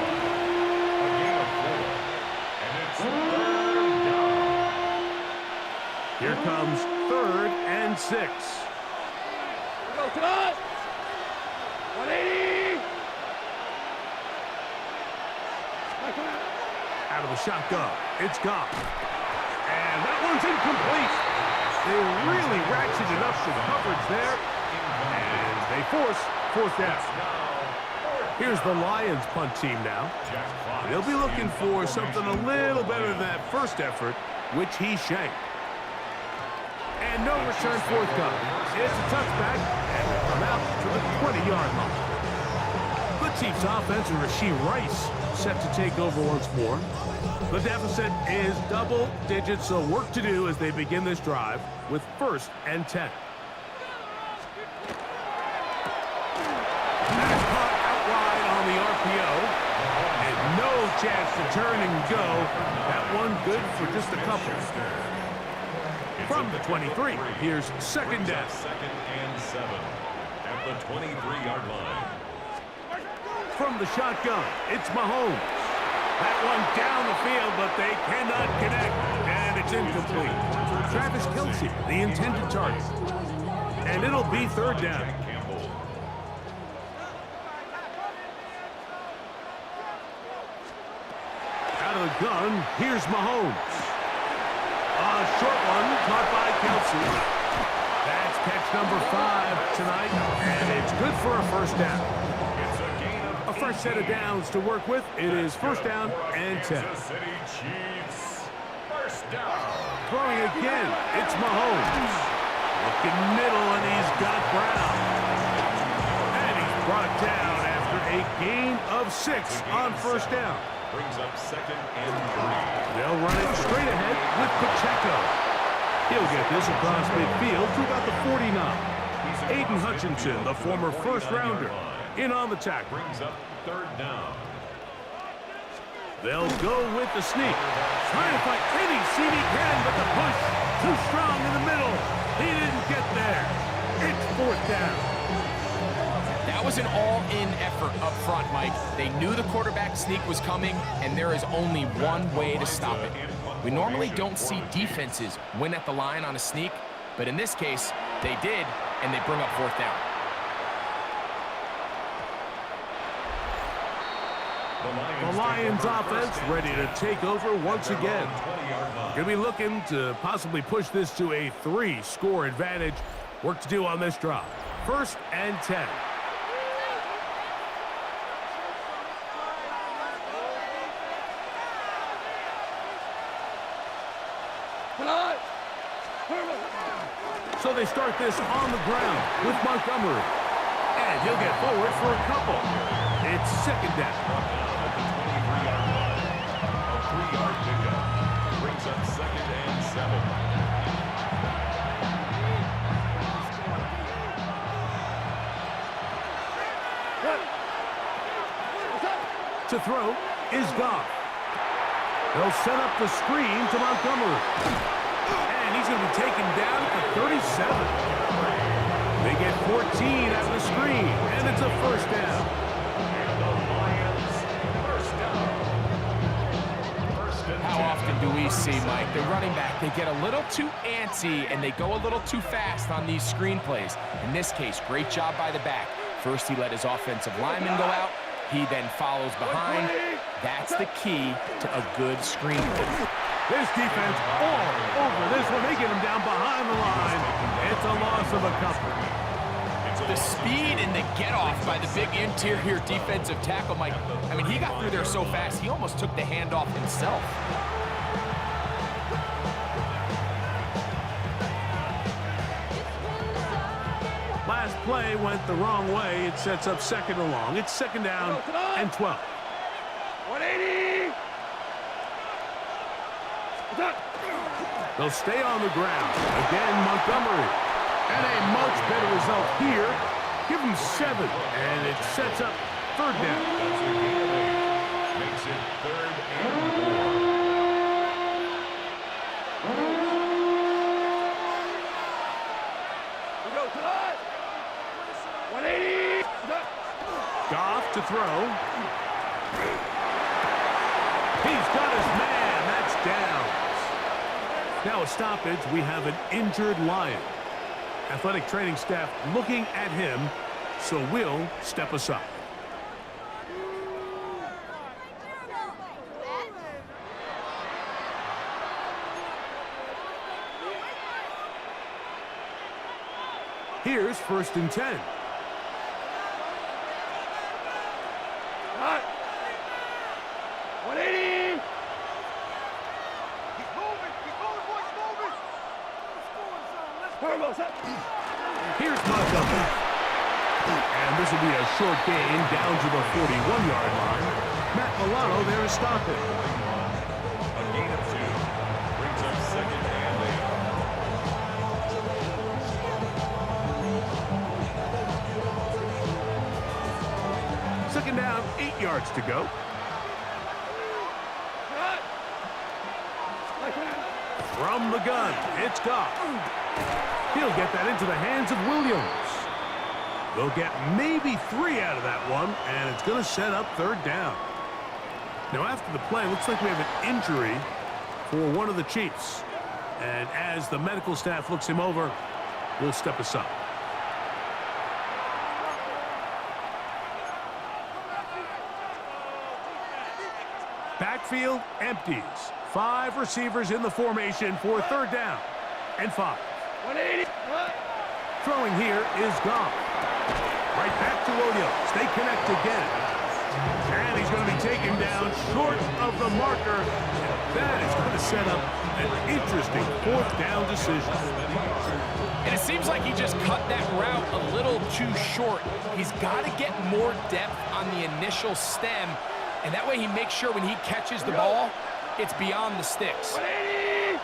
Here comes 3rd and 6. Go tonight. 180. Out of the shotgun, it's Goff. And that one's incomplete. They really ratcheted up the coverage there. And they force 4th down. Here's the Lions punt team now. They'll be looking for something a little better than that first effort, which he shanked. And no return forthcoming. It's a touchback, and they come out to the 20-yard line. The Chiefs offense and Rashee Rice set to take over once more. The deficit is double digits, so work to do as they begin this drive with 1st and 10. That's caught out wide on the RPO. And no chance to turn and go. That one good for just a couple. From the 23, here's second down. 2nd and 7 at the 23-yard line. From the shotgun, it's Mahomes. That one down the field, but they cannot connect, and it's incomplete. Travis Kelce, the intended target. And it'll be 3rd down. Out of the gun, here's Mahomes. A short one caught by Kelce. That's catch number 5 tonight, and it's good for a 1st down. A fresh set of downs to work with. It is 1st down and 10. City Chiefs, 1st down. Throwing again, it's Mahomes. Looking middle, and he's got Brown. And he's brought down after a gain of 6 on 1st down. Brings up 2nd and 3. They'll run it straight ahead with Pacheco. He'll get this across midfield to about the 49. Aiden Hutchinson, the former 1st-rounder, in on the tackle. Brings up 3rd down. They'll go with the sneak. Trying to fight any seam he can, but the push too strong in the middle. He didn't get there. It's 4th down. That was an all-in effort up front, Mike. They knew the quarterback sneak was coming, and there is only one way to stop it. We normally don't see defenses win at the line on a sneak, but in this case, they did, and they bring up fourth down. The Lions offense ready to take over once again. Going to be looking to possibly push this to a 3-score advantage. Work to do on this drive. 1st and 10. So they start this on the ground with Montgomery. And he'll get forward for a couple. It's 2nd down. A 3-yard pickup brings up 2nd and 7. To throw is Goff. They'll set up the screen to Montgomery. And he's going to be taken down at the 37. They get 14 out of the screen, and it's a 1st down. And the Lions, 1st down. 1st and 10. How often do we see, Mike, the running back, they get a little too antsy and they go a little too fast on these screen plays. In this case, great job by the back. First, he let his offensive lineman go out. He then follows behind. That's the key to a good screen play. This defense all over this one. They get him down behind the line. It's a loss of a couple. The speed and the get-off by the big interior defensive tackle, Mike. I mean, he got through there so fast, he almost took the handoff himself. Last play went the wrong way. It sets up 2nd and long. It's 2nd down and 12. 180. They'll stay on the ground. Again, Montgomery. And a much better result here. Give him 7, and it sets up 3rd down. That's a gain of 8. Makes it 3rd and 4. Goff to throw. He's got his man. That's down. Now a stoppage. We have an injured Lion. Athletic training staff looking at him, so we'll step aside. Here's 1st and 10. Hot. 180. Here's Montgomery. And this will be a short gain down to the 41-yard line. Matt Milano there to stop it. A gain of 2 brings up 2nd and 8. 2nd down, 8 yards to go. From the gun, it's Goff. He'll get that into the hands of Williams. They'll get maybe 3 out of that one, and it's going to set up 3rd down. Now, after the play, looks like we have an injury for one of the Chiefs. And as the medical staff looks him over, we'll step aside. Backfield empties. 5 receivers in the formation for 3rd down and 5. 180. Throwing here is Goff. Right back to Williams. They connect again. And he's going to be taken down short of the marker. That is going to set up an interesting 4th down decision. And it seems like he just cut that route a little too short. He's got to get more depth on the initial stem, and that way he makes sure when he catches the ball, it's beyond the sticks. 180.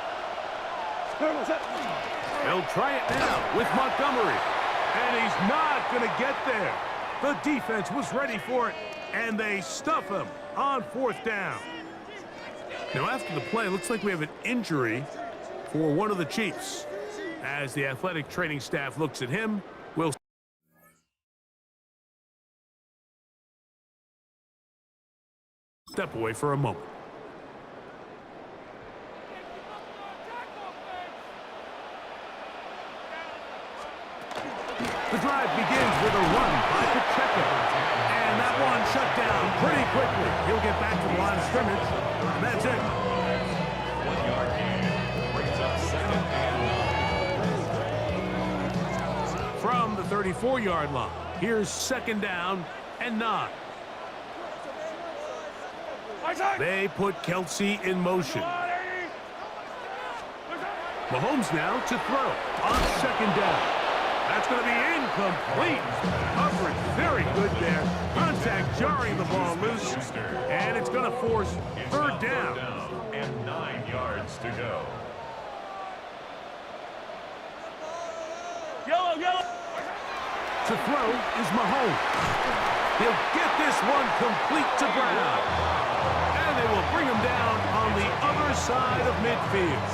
They'll try it now with Montgomery. And he's not going to get there. The defense was ready for it, and they stuff him on 4th down. Now, after the play, it looks like we have an injury for one of the Chiefs. As the athletic training staff looks at him, we'll Step away for a moment. The drive begins with a run by Pacheco. And that one shut down pretty quickly. He'll get back to the line of scrimmage. And that's it. 1 yard gain. Brings up second and 9. From the 34-yard line, here's second down and 9. They put Kelsey in motion. Mahomes now to throw on second down. That's going to be incomplete. Coverage very good there. Contact jarring the ball loose. And it's going to force third down. And 9 yards to go. Yellow, yellow. To throw is Mahomes. He'll get this one complete to Brown. And they will bring him down on the other side of midfield.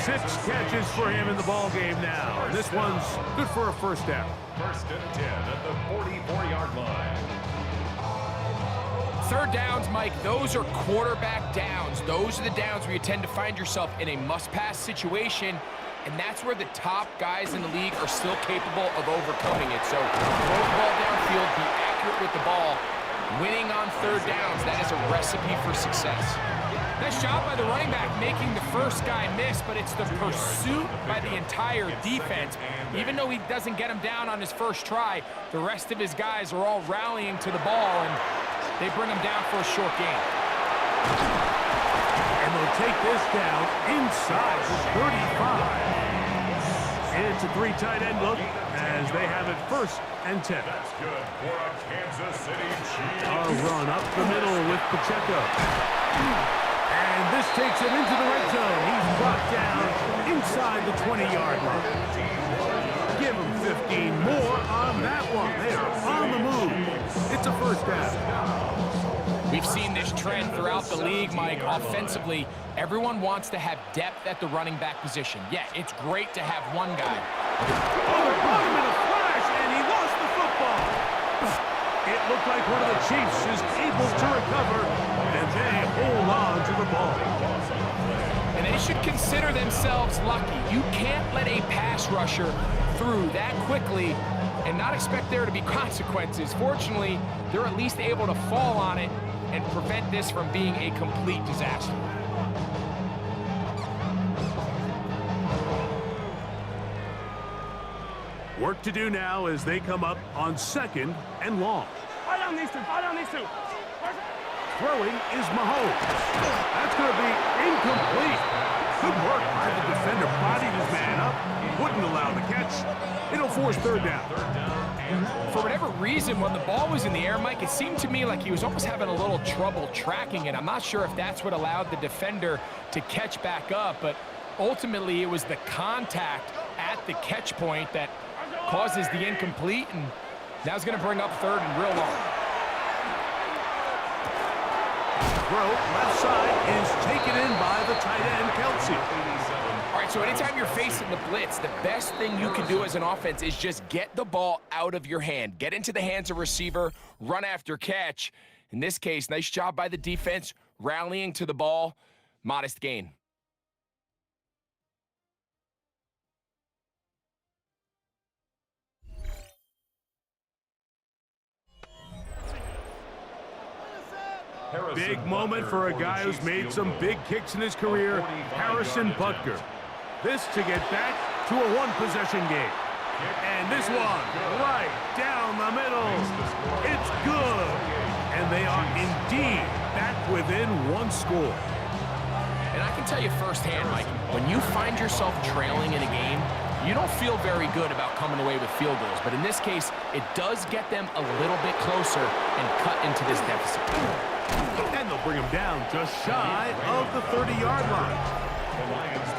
6 catches for him in the ball game now. And this one's good for a first down. First and 10 at the 44-yard line. Third downs, Mike, those are quarterback downs. Those are the downs where you tend to find yourself in a must-pass situation, and that's where the top guys in the league are still capable of overcoming it. So throw the ball downfield, be accurate with the ball. Winning on third downs, that is a recipe for success. Nice job by the running back making the first guy miss, but it's the pursuit by the entire defense. Even though he doesn't get him down on his first try, the rest of his guys are all rallying to the ball, and they bring him down for a short gain. And they'll take this down inside the 35. It's a 3 tight end look as they have it first and 10. That's good for a Kansas City Chiefs. A run up the middle with Pacheco. And this takes him into the red zone. He's brought down inside the 20-yard line. Give him 15 more on that one. They are on the move. It's a first down. We've seen this trend throughout the league, Mike. Offensively, everyone wants to have depth at the running back position. Yeah, it's great to have one guy. Oh, they caught him in a flash, and he lost the football. It looked like one of the Chiefs is able to recover, and they hold on to the ball. And they should consider themselves lucky. You can't let a pass rusher through that quickly and not expect there to be consequences. Fortunately, they're at least able to fall on it and prevent this from being a complete disaster. Work to do now as they come up on second and long. Fire down these two, fire down these two. Throwing is Mahomes. That's going to be incomplete. Good work by the defender. Bodied his man up. Wouldn't allow the catch. It'll force third down. For whatever reason, when the ball was in the air, Mike, it seemed to me like he was almost having a little trouble tracking it. I'm not sure if that's what allowed the defender to catch back up, but ultimately it was the contact at the catch point that causes the incomplete, and now it's going to bring up third and real long. Throw left side is taken in by the tight end, Kelsey. All right, so anytime you're facing the blitz, the best thing you can do as an offense is just get the ball out of your hand. Get into the hands of receiver, run after catch. In this case, nice job by the defense, rallying to the ball, modest gain. Big moment for a guy who's made some big kicks in his career, Harrison Butker. This to get back to a one-possession game. And this one, right down the middle. It's good. And they are indeed back within one score. And I can tell you firsthand, Mike, when you find yourself trailing in a game, you don't feel very good about coming away with field goals. But in this case, it does get them a little bit closer and cut into this deficit. And they'll bring him down just shy of the 30-yard line.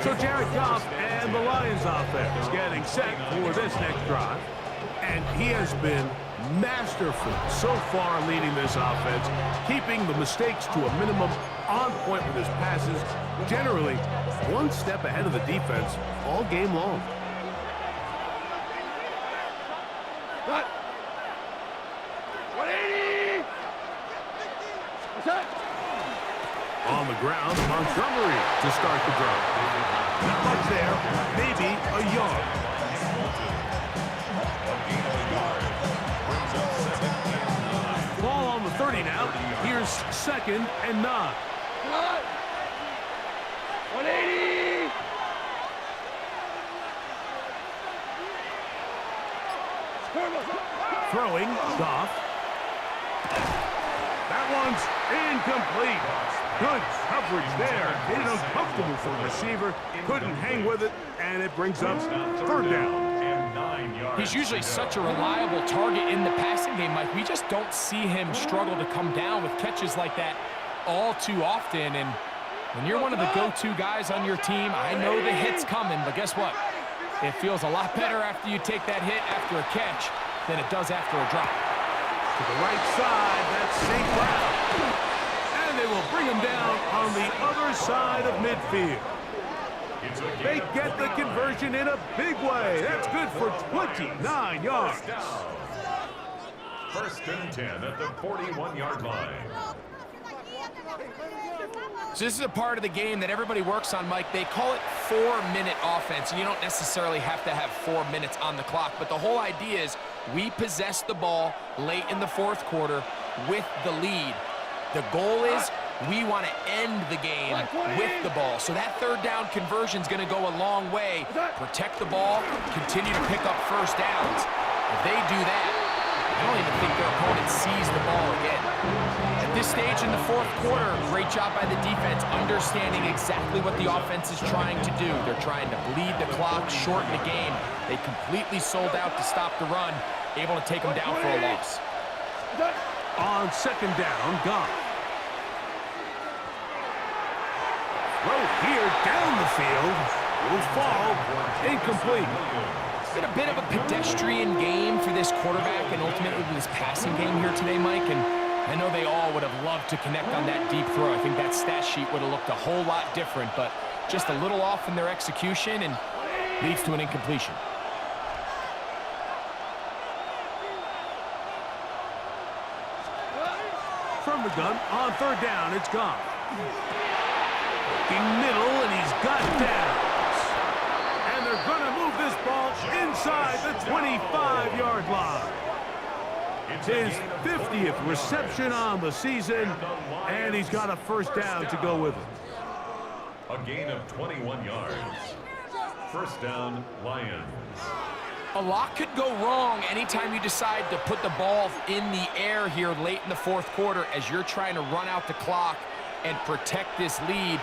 So Jared Goff and the Lions offense getting set for this next drive. And he has been masterful so far leading this offense, keeping the mistakes to a minimum, on point with his passes, generally one step ahead of the defense all game long. Cut. 180. On the ground, Montgomery to start the drive. Not much there, maybe a yard. Ball on the 30 now. Here's 2nd and 9. 180. Throwing, Goff. That one's incomplete. Good coverage there. Made it uncomfortable for the receiver. Couldn't hang with it, and it brings up 3rd down. He's usually such a reliable target in the passing game, Mike. We just don't see him struggle to come down with catches like that all too often. And when you're one of the go-to guys on your team, I know the hit's coming, but guess what? It feels a lot better after you take that hit after a catch than it does after a drop. To the right side, that's St. Brown. And they will bring him down on the other side of midfield. They get the conversion in a big way. That's good for 29 yards. 1st and 10 at the 41-yard line. So this is a part of the game that everybody works on, Mike. They call it 4-minute offense. You don't necessarily have to have 4 minutes on the clock, but the whole idea is we possess the ball late in the 4th quarter with the lead. The goal is we want to end the game with the ball. So that 3rd down conversion is going to go a long way. Protect the ball, continue to pick up 1st downs. If they do that, I don't even think their opponent sees the ball again. At this stage in the 4th quarter, great job by the defense, understanding exactly what the offense is trying to do. They're trying to bleed the clock, shorten the game. They completely sold out to stop the run, able to take them down for a loss. On 2nd down, Goff. Throw here down the field. Will fall. Incomplete. It's been a bit of a pedestrian game for this quarterback and ultimately this passing game here today, Mike. And I know they all would have loved to connect on that deep throw. I think that stat sheet would have looked a whole lot different, but just a little off in their execution and leads to an incompletion. From the gun, on 3rd down, it's gone. Looking middle, and he's got downs. And they're going to move this ball inside the 25-yard line. It's his 50th reception on the season, and he's got a 1st down to go with it. A gain of 21 yards. 1st down, Lions. A lot could go wrong anytime you decide to put the ball in the air here late in the 4th quarter as you're trying to run out the clock and protect this lead.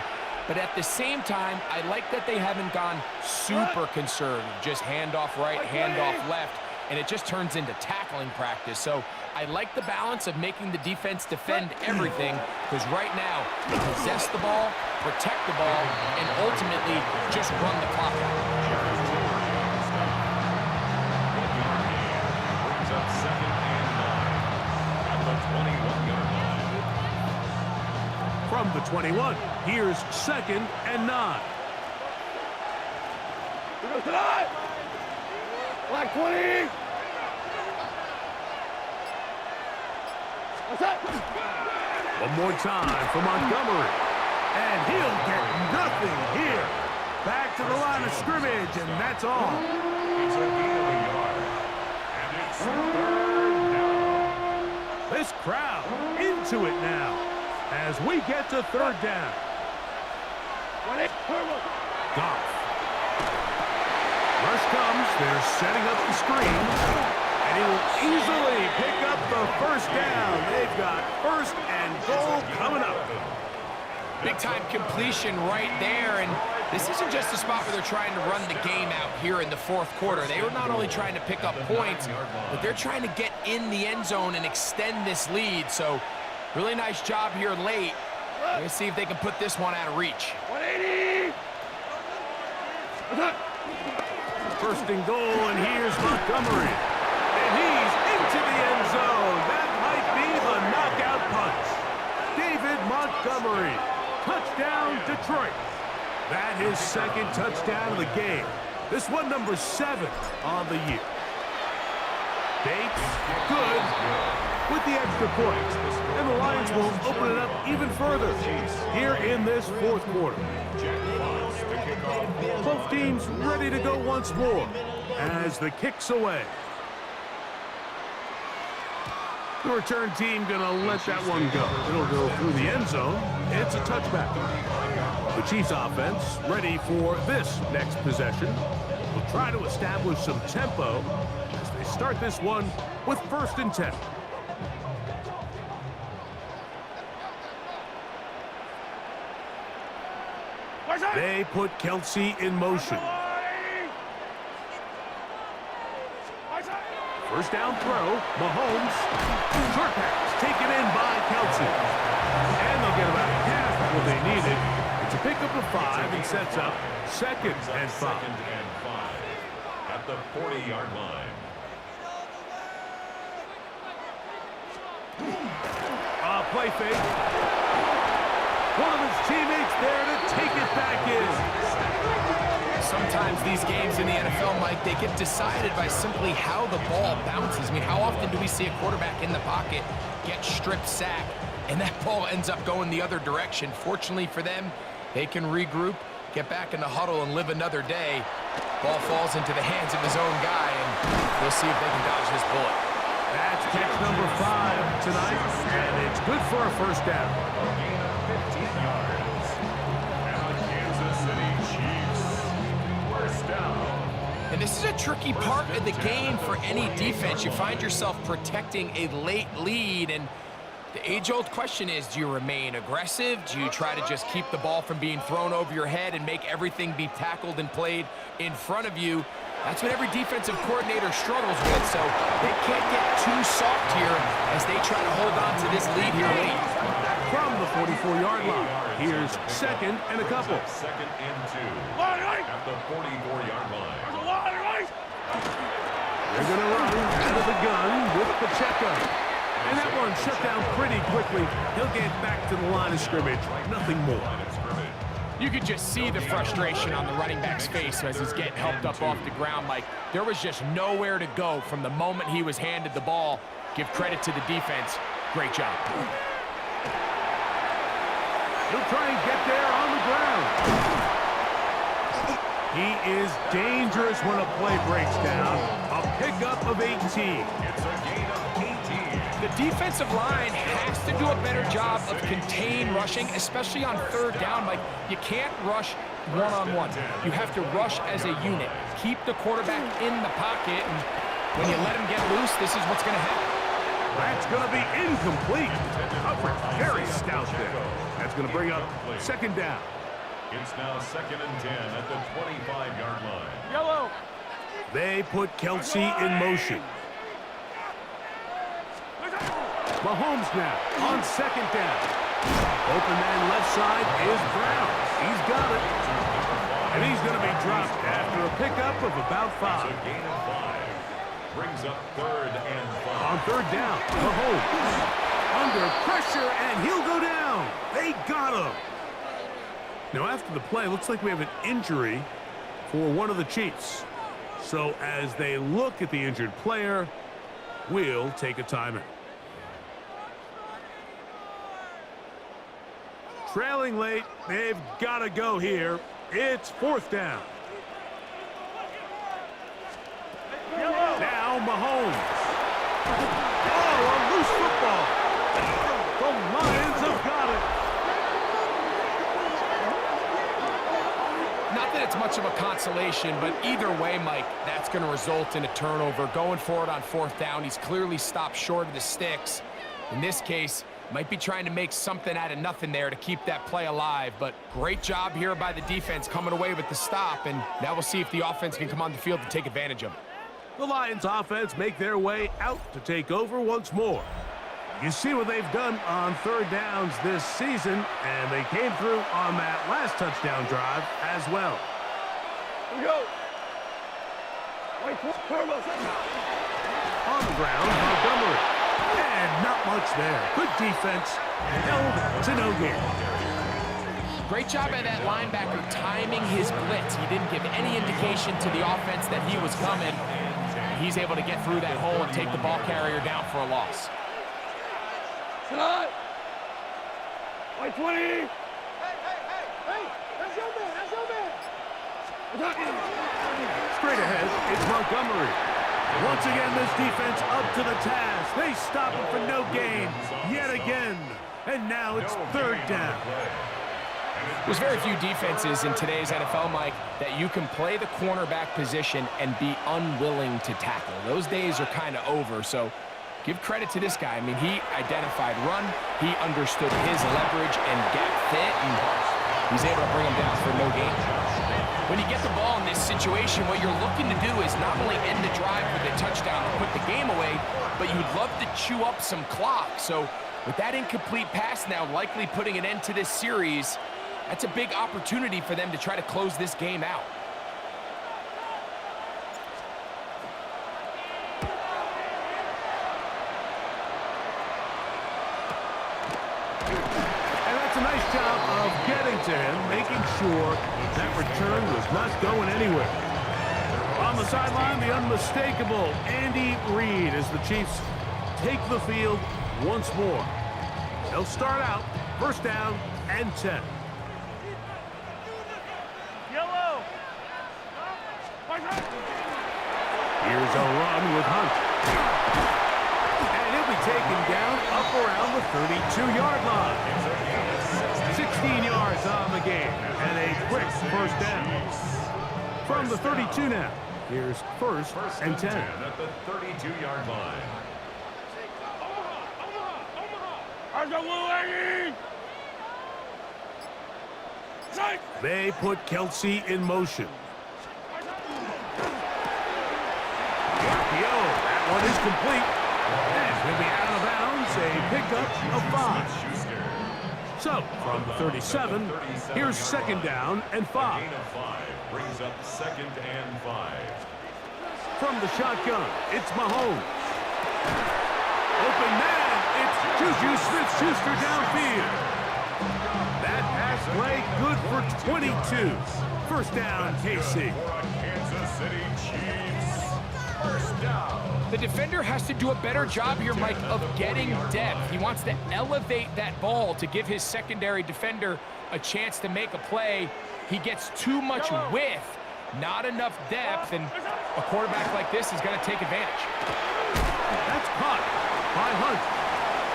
But at the same time, I like that they haven't gone super conservative, just handoff right, handoff left, and it just turns into tackling practice. So I like the balance of making the defense defend everything, because right now they possess the ball, protect the ball, and ultimately just run the clock out. Brings up 2nd and 9 at the 21-yard line. From the 21, here's 2nd and 9. Black 20. One more time for Montgomery. And he'll get nothing here. Back to the line of scrimmage, and that's all. It's a gain of a yard. And it's 3rd down. This crowd into it now as we get to 3rd down. Goff. Rush comes. They're setting up the screen. And he will easily pick up the 1st down. They've got 1st and goal coming up. Big-time completion right there, and this isn't just a spot where they're trying to run the game out here in the 4th quarter. They were not only trying to pick up points, but they're trying to get in the end zone and extend this lead. So really nice job here late. Let's see if they can put this one out of reach. 180. 1st and goal, and here's Montgomery. And he's into the end zone. That might be the knockout punch. David Montgomery. Touchdown, Detroit. That his 2nd touchdown of the game. This one number 7 on the year. Bates, good. with the extra point. And the Lions will open it up even further here in this fourth quarter. Both teams ready to go once more as the kick's away. The return team gonna let that one go. It'll go through the end zone. It's a touchback. The Chiefs offense ready for this next possession. Will try to establish some tempo as they start this one with 1st and 10. They put Kelsey in motion. 1st down throw, Mahomes. Short pass taken in by Kelsey. And they'll get about half of what they needed. It's a pickup of 5 and sets up 2nd and 5. At the 40-yard line. Play fake. One of his teammates there to take it back in. Sometimes these games in the NFL, Mike, they get decided by simply how the ball bounces. I mean, how often do we see a quarterback in the pocket get strip sacked, and that ball ends up going the other direction? Fortunately for them, they can regroup, get back in the huddle, and live another day. Ball falls into the hands of his own guy, and we'll see if they can dodge this bullet. That's catch number 5 tonight, and it's good for a 1st down. A gain of 15 yards. And the Kansas City Chiefs. 1st down. And this is a tricky part of the game for any defense. You find yourself protecting a late lead, and the age-old question is, do you remain aggressive? Do you try to just keep the ball from being thrown over your head and make everything be tackled and played in front of you? That's what every defensive coordinator struggles with, so they can't get too soft here as they try to hold on to this lead here late. From the 44-yard line, here's 2nd and a couple. 2nd and 2. At the 44-yard line. They're going to run out of the gun with Pacheco. And that one shut down pretty quickly. He'll get back to the line of scrimmage. Nothing more. You could just see the frustration on the running back's face as he's getting helped up off the ground. Like, there was just nowhere to go from the moment he was handed the ball. Give credit to the defense. Great job. He'll try and get there on the ground. He is dangerous when a play breaks down. A pickup of 18. It's a gain of 18. The defensive line has to do a better job of contain rushing, especially on 3rd down. Like, you can't rush one-on-one. You have to rush as a unit. Keep the quarterback in the pocket, and when you let him get loose, this is what's going to happen. That's going to be incomplete. Coverage very stout there. That's going to bring up 2nd down. It's now 2nd and 10 at the 25-yard line. Yellow. They put Kelsey in motion. Mahomes now on 2nd down. Open man left side is Brown. He's got it. And he's going to be dropped after a pickup of about 5. It's a gain of 5. Brings up 3rd and 5. On 3rd down, Mahomes under pressure, and he'll go down. They got him. Now, after the play, looks like we have an injury for one of the Chiefs. So as they look at the injured player, we'll take a timeout. Trailing late, they've got to go here. It's 4th down. Now Mahomes. Oh, a loose football. The Lions have got it. Not that it's much of a consolation, but either way, Mike, that's going to result in a turnover. Going forward on 4th down, he's clearly stopped short of the sticks. In this case, might be trying to make something out of nothing there to keep that play alive, but great job here by the defense coming away with the stop, and now we'll see if the offense can come on the field to take advantage of it. The Lions offense make their way out to take over once more. You see what they've done on 3rd downs this season, and they came through on that last touchdown drive as well. Here we go. On the ground, Montgomery. And not much there. Good defense. Held to no gain. Great job by that linebacker timing his blitz. He didn't give any indication to the offense that he was coming. He's able to get through that hole and take the ball carrier down for a loss. Slide. White 20. Hey, that's your man. That's your man. Straight ahead, it's Montgomery. Once again, this defense up to the task. They stop him for no gain yet again. And now it's third down. There's very few defenses in today's NFL, Mike, that you can play the cornerback position and be unwilling to tackle. Those days are kind of over, so give credit to this guy. I mean, he identified run, he understood his leverage and gap fit, and he's able to bring him down for no gain. When you get the ball in this situation, what you're looking to do is not only end the drive with a touchdown to put the game away, but you'd love to chew up some clock. So with that incomplete pass now likely putting an end to this series, that's a big opportunity for them to try to close this game out. And that's a nice job of getting to him, making sure that return was not going anywhere. On the sideline, the unmistakable Andy Reid as the Chiefs take the field once more. They'll start out first down and 10. Yellow. Here's a run with Hunt. And he'll be taken down up around the 32-yard line. 16 yards on the game, and a quick first down. From the 32 now, here's first and 10. At the 32-yard line. They put Kelsey in motion. That one is complete. And he'll be out of bounds, a pickup of 5. So, from the 37, here's second down and 5. Gain of 5 brings up second and 5. From the shotgun, it's Mahomes. Open man, it's Juju Smith-Schuster downfield. That pass play good for 22. First down, KC. For a Kansas City Chiefs. First down. The defender has to do a better job here, Mike, of getting depth. He wants to elevate that ball to give his secondary defender a chance to make a play. He gets too much width, not enough depth, and a quarterback like this is going to take advantage. That's caught by Hunt.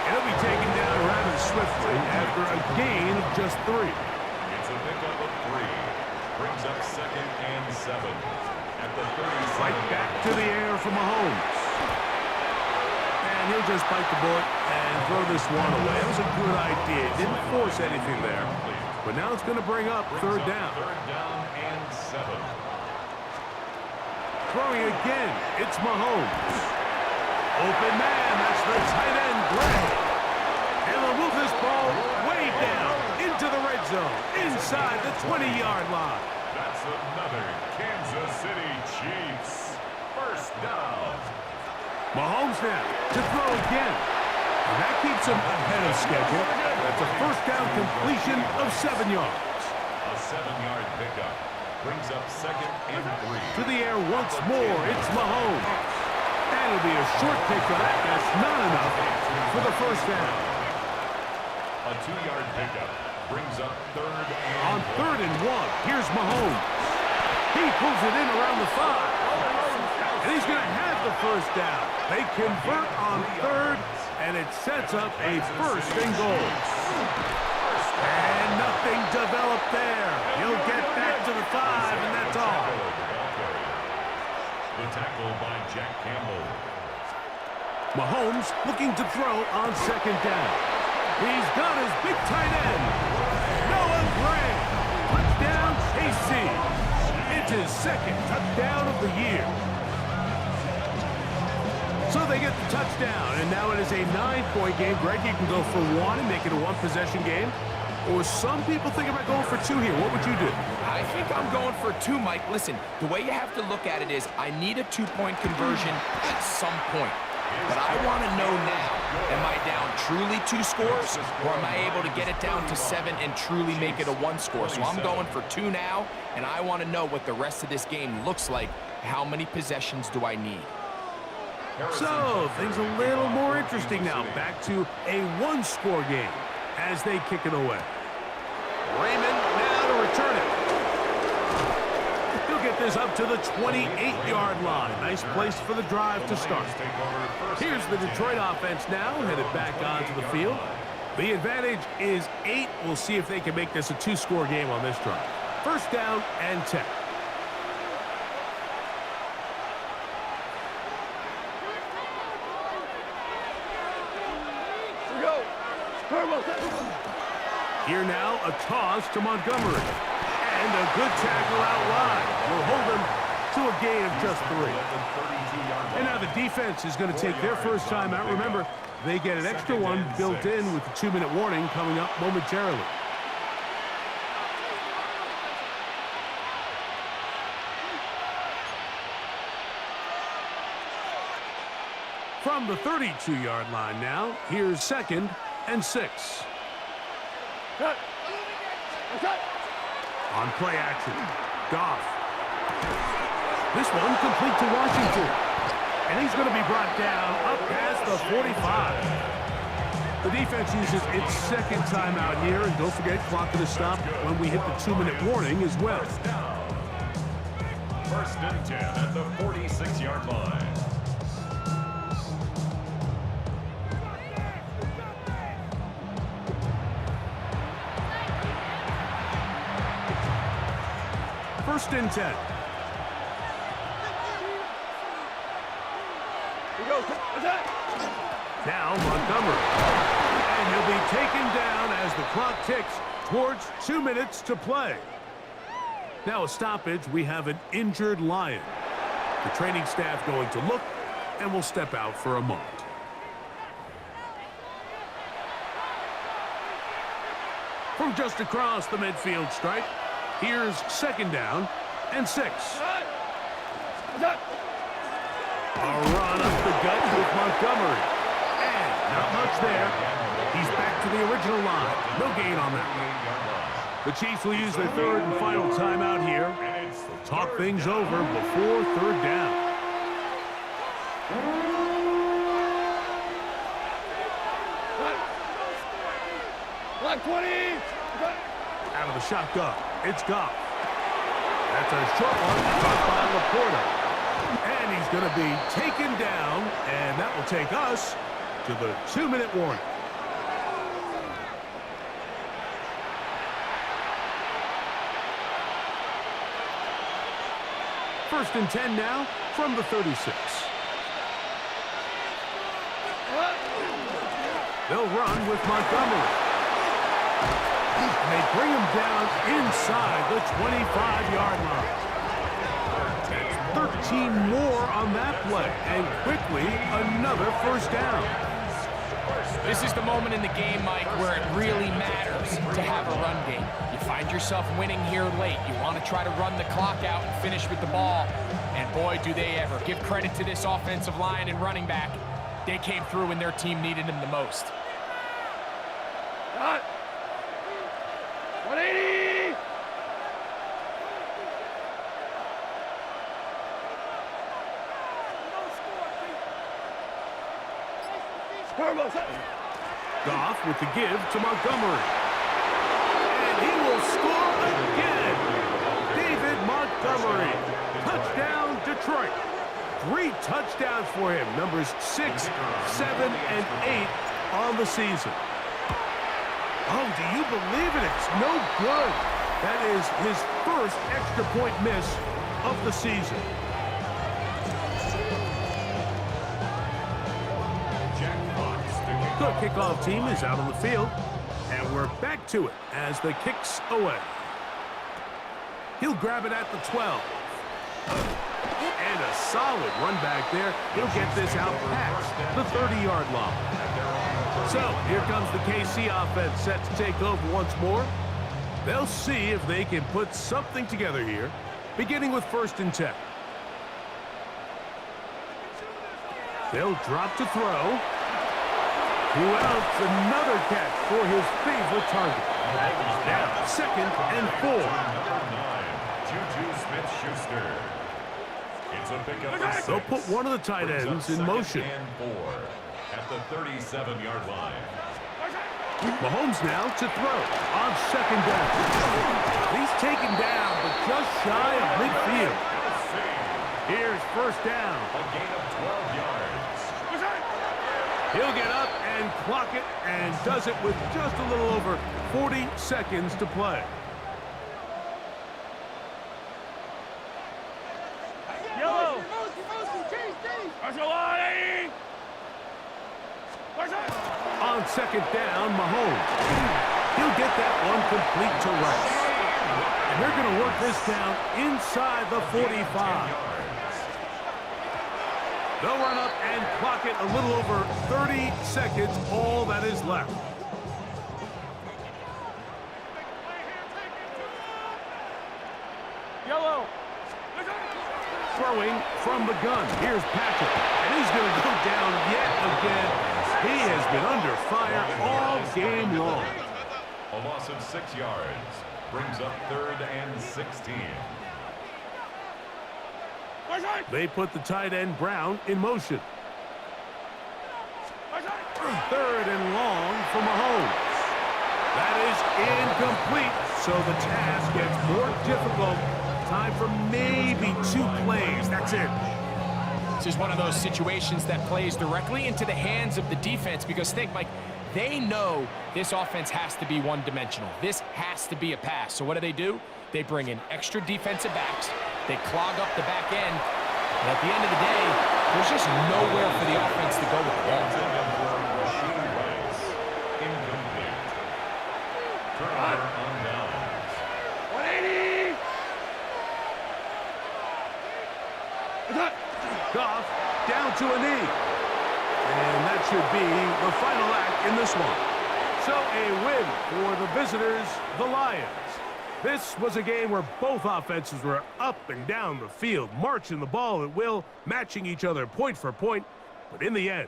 It'll be taken down rather swiftly after a gain of just 3. It's a pickup of 3. Brings up second and 7. At the 37. Right back to the air for Mahomes. And he'll just bite the bullet and throw this one away. It was a good idea. Didn't force anything there. But now it's going to bring up third down. Third down and 7. Throwing again, it's Mahomes. Open man, that's the tight end, Gray. And they'll move this ball way down into the red zone, inside the 20-yard line. That's another Kansas City Chiefs. First down. Mahomes now to throw again. And that keeps him ahead of schedule. That's a first down completion of 7 yards. A 7-yard pickup. Brings up second and 3. To the air once more, it's Mahomes. And it'll be a short pickup. That's not enough for the first down. A 2-yard pickup. Brings up third and On third and 1, here's Mahomes. He pulls it in around the 5. And he's going to have the first down. They convert on third, and it sets up a first and goal. And nothing developed there. He'll get back to the 5, and that's all. The tackle by Jack Campbell. Mahomes looking to throw on second down. He's got his big tight end, Noah Gray. Touchdown, KC. It's his second touchdown of the year. So they get the touchdown, and now it is a 9-point game. Greg, you can go for 1 and make it a 1-possession game. Or some people think about going for 2 here. What would you do? I think I'm going for 2, Mike. Listen, the way you have to look at it is I need a 2-point conversion at some point. But I want to know now, am I down truly 2 scores, or am I able to get it down to 7 and truly make it a 1 score? So I'm going for 2 now, and I want to know what the rest of this game looks like. How many possessions do I need? So, things a little more interesting now. Back to a one-score game as they kick it away. Raymond now to return it. He'll get this up to the 28-yard line. Nice place for the drive to start. Here's the Detroit offense now, headed back onto the field. The advantage is 8. We'll see if they can make this a two-score game on this drive. First down and 10. Here we go. Turbo. Here now, a toss to Montgomery. And a good tackle out wide. Will hold him to a gain of just 3. And now the defense is going to take their first time out. Remember, they get an extra one built in with the 2-minute warning coming up momentarily. From the 32-yard line now, here's 2nd and 6. Cut. Cut. On play action, Goff. This one complete to Washington. And he's going to be brought down up past the 45. The defense uses its second timeout here. And don't forget, clock to stop when we hit the 2-minute warning as well. First and 10 at the 46-yard line. First and 10. Now Montgomery. And he'll be taken down as the clock ticks towards 2 minutes to play. Now a stoppage, we have an injured Lion. The training staff going to look and will step out for a moment. From just across the midfield stripe, here's 2nd down and 6. A run up the gut with Montgomery. And not much there. He's back to the original line. No gain on that. The Chiefs will use their 3rd and final timeout here. They'll talk things over before 3rd down. Black 20. Out of the shotgun, it's Goff. That's a short one, caught by Laporta. And he's going to be taken down, and that will take us to the 2-minute warning. First and 10 now from the 36. They'll run with Montgomery. And they bring him down inside the 25-yard line. 13 more on that play, and quickly another first down. This is the moment in the game, Mike, where it really matters to have a run game. You find yourself winning here late. You want to try to run the clock out and finish with the ball. And boy, do they ever. Give credit to this offensive line and running back. They came through when their team needed them the most. Cut. 180. Goff with the give to Montgomery. And he will score again. David Montgomery. Touchdown, Detroit. 3 touchdowns for him. Numbers 6, 7, and 8 on the season. Oh, do you believe it? It's no good. That is his first extra point miss of the season. The kickoff team is out on the field, and we're back to it as the kick's away. He'll grab it at the 12. And a solid run back there. He'll get this out past the 30-yard line. So here comes the KC offense set to take over once more. They'll see if they can put something together here, beginning with 1st and 10. They'll drop to throw. Who else? Another catch for his favorite target. Now 2nd and 4. Juju Smith-Schuster. It's a pickup for 6. They'll put one of the tight Brings up ends in 2nd motion. and 4 at the 37-yard line. Mahomes now to throw on 2nd down. He's taken down, but just shy of midfield. Here's 1st down. A gain of 12 yards. He'll get up and clock it, and does it with just a little over 40 seconds to play. Yellow. On 2nd down, Mahomes. He'll get that one complete to Rice. And they're going to work this down inside the 45. They'll run up and clock it a little over 30 seconds, all that is left. Yellow. Throwing from the gun. Here's Patrick. And he's going to go down yet again. He has been under fire all game long. A loss of 6 yards. Brings up 3rd and 16. They put the tight end Brown in motion. 3rd and long for Mahomes. That is incomplete, so the task gets more difficult. Time for maybe 2 plays. That's it. This is one of those situations that plays directly into the hands of the defense because think, Mike, they know this offense has to be one-dimensional. This has to be a pass. So what do? They bring in extra defensive backs. They clog up the back end. And at the end of the day, there's just nowhere for the offense to go with the ball. Incomplete. Turnover on downs. 180. Goff down to a knee. And that should be the final act in this one. So a win for the visitors, the Lions. This was a game where both offenses were up and down the field, marching the ball at will, matching each other point for point. But in the end,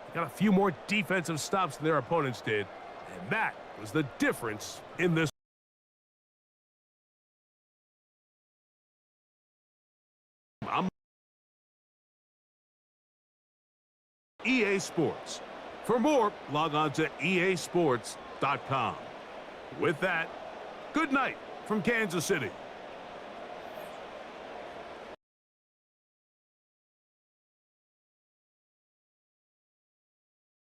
they got a few more defensive stops than their opponents did. And that was the difference in this. EA Sports. For more, log on to easports.com. With that, good night from Kansas City.